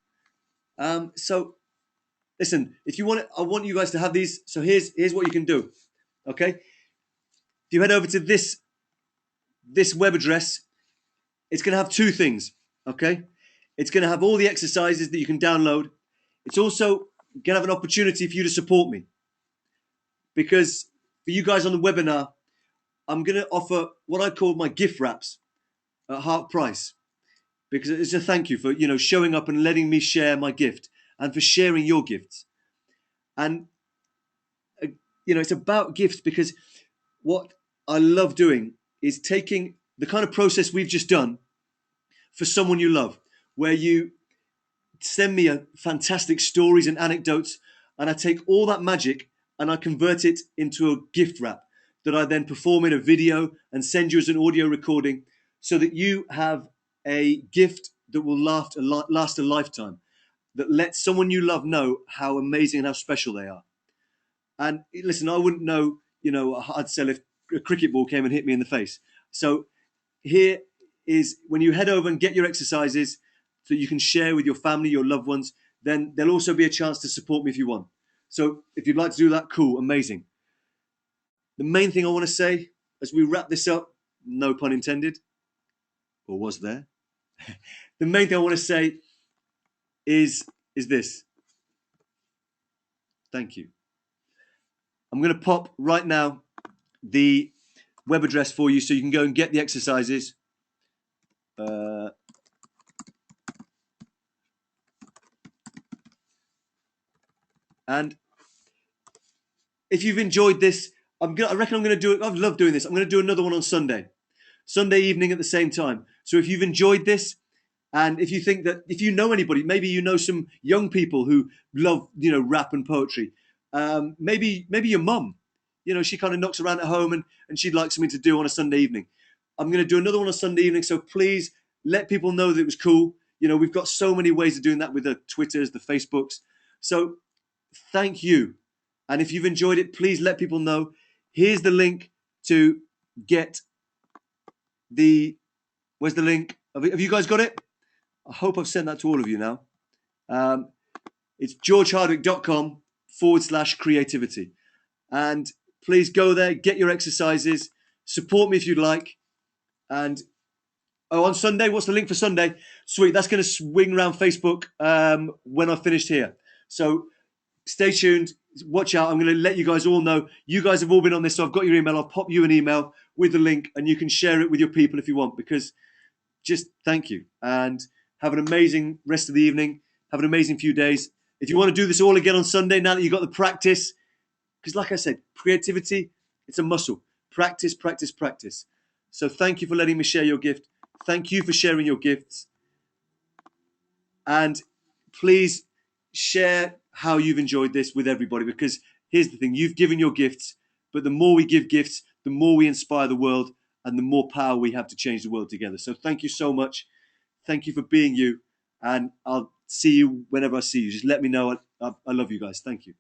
So listen, if you want it, I want you guys to have these. So here's what you can do. Okay, if you head over to this web address, it's going to have two things. Okay, it's going to have all the exercises that you can download. It's also going to have an opportunity for you to support me, because for you guys on the webinar, I'm going to offer what I call my gift wraps at half price, because it's a thank you for showing up and letting me share my gift, and for sharing your gifts. And it's about gifts, because what I love doing is taking the kind of process we've just done for someone you love, where you send me fantastic stories and anecdotes, and I take all that magic and I convert it into a gift wrap that I then perform in a video and send you as an audio recording, so that you have a gift that will last a lifetime, that lets someone you love know how amazing and how special they are. And listen, I wouldn't know, I'd sell if a cricket ball came and hit me in the face. So here is, when you head over and get your exercises so you can share with your family, your loved ones, then there'll also be a chance to support me if you want. So if you'd like to do that, cool, amazing. The main thing I want to say as we wrap this up, no pun intended, or was there? The main thing I want to say is this. Thank you. I'm going to pop right now the web address for you so you can go and get the exercises. And if you've enjoyed this, I reckon I'm going to do it. I've loved doing this. I'm going to do another one on Sunday evening at the same time. So if you've enjoyed this, and if you think that, if you know anybody, maybe you know some young people who love, rap and poetry. Maybe your mum, she kind of knocks around at home and she'd like something to do on a Sunday evening. I'm going to do another one on Sunday evening. So please let people know that it was cool. We've got so many ways of doing that with the Twitters, the Facebooks. So thank you. And if you've enjoyed it, please let people know. Here's the link to get where's the link? Have you guys got it? I hope I've sent that to all of you now. It's georgehardwick.com/creativity. And please go there, get your exercises, support me if you'd like. And on Sunday, what's the link for Sunday? Sweet, that's going to swing around Facebook when I've finished here. So stay tuned, watch out. I'm going to let you guys all know. You guys have all been on this, so I've got your email. I'll pop you an email with the link, and you can share it with your people if you want, because just thank you. And have an amazing rest of the evening. Have an amazing few days. If you want to do this all again on Sunday, now that you've got the practice, because like I said, creativity, it's a muscle. Practice, practice, practice. So thank you for letting me share your gift. Thank you for sharing your gifts. And please share how you've enjoyed this with everybody, because here's the thing, you've given your gifts, but the more we give gifts, the more we inspire the world, and the more power we have to change the world together. So thank you so much. Thank you for being you, and I'll see you whenever I see you. Just let me know. I love you guys. Thank you.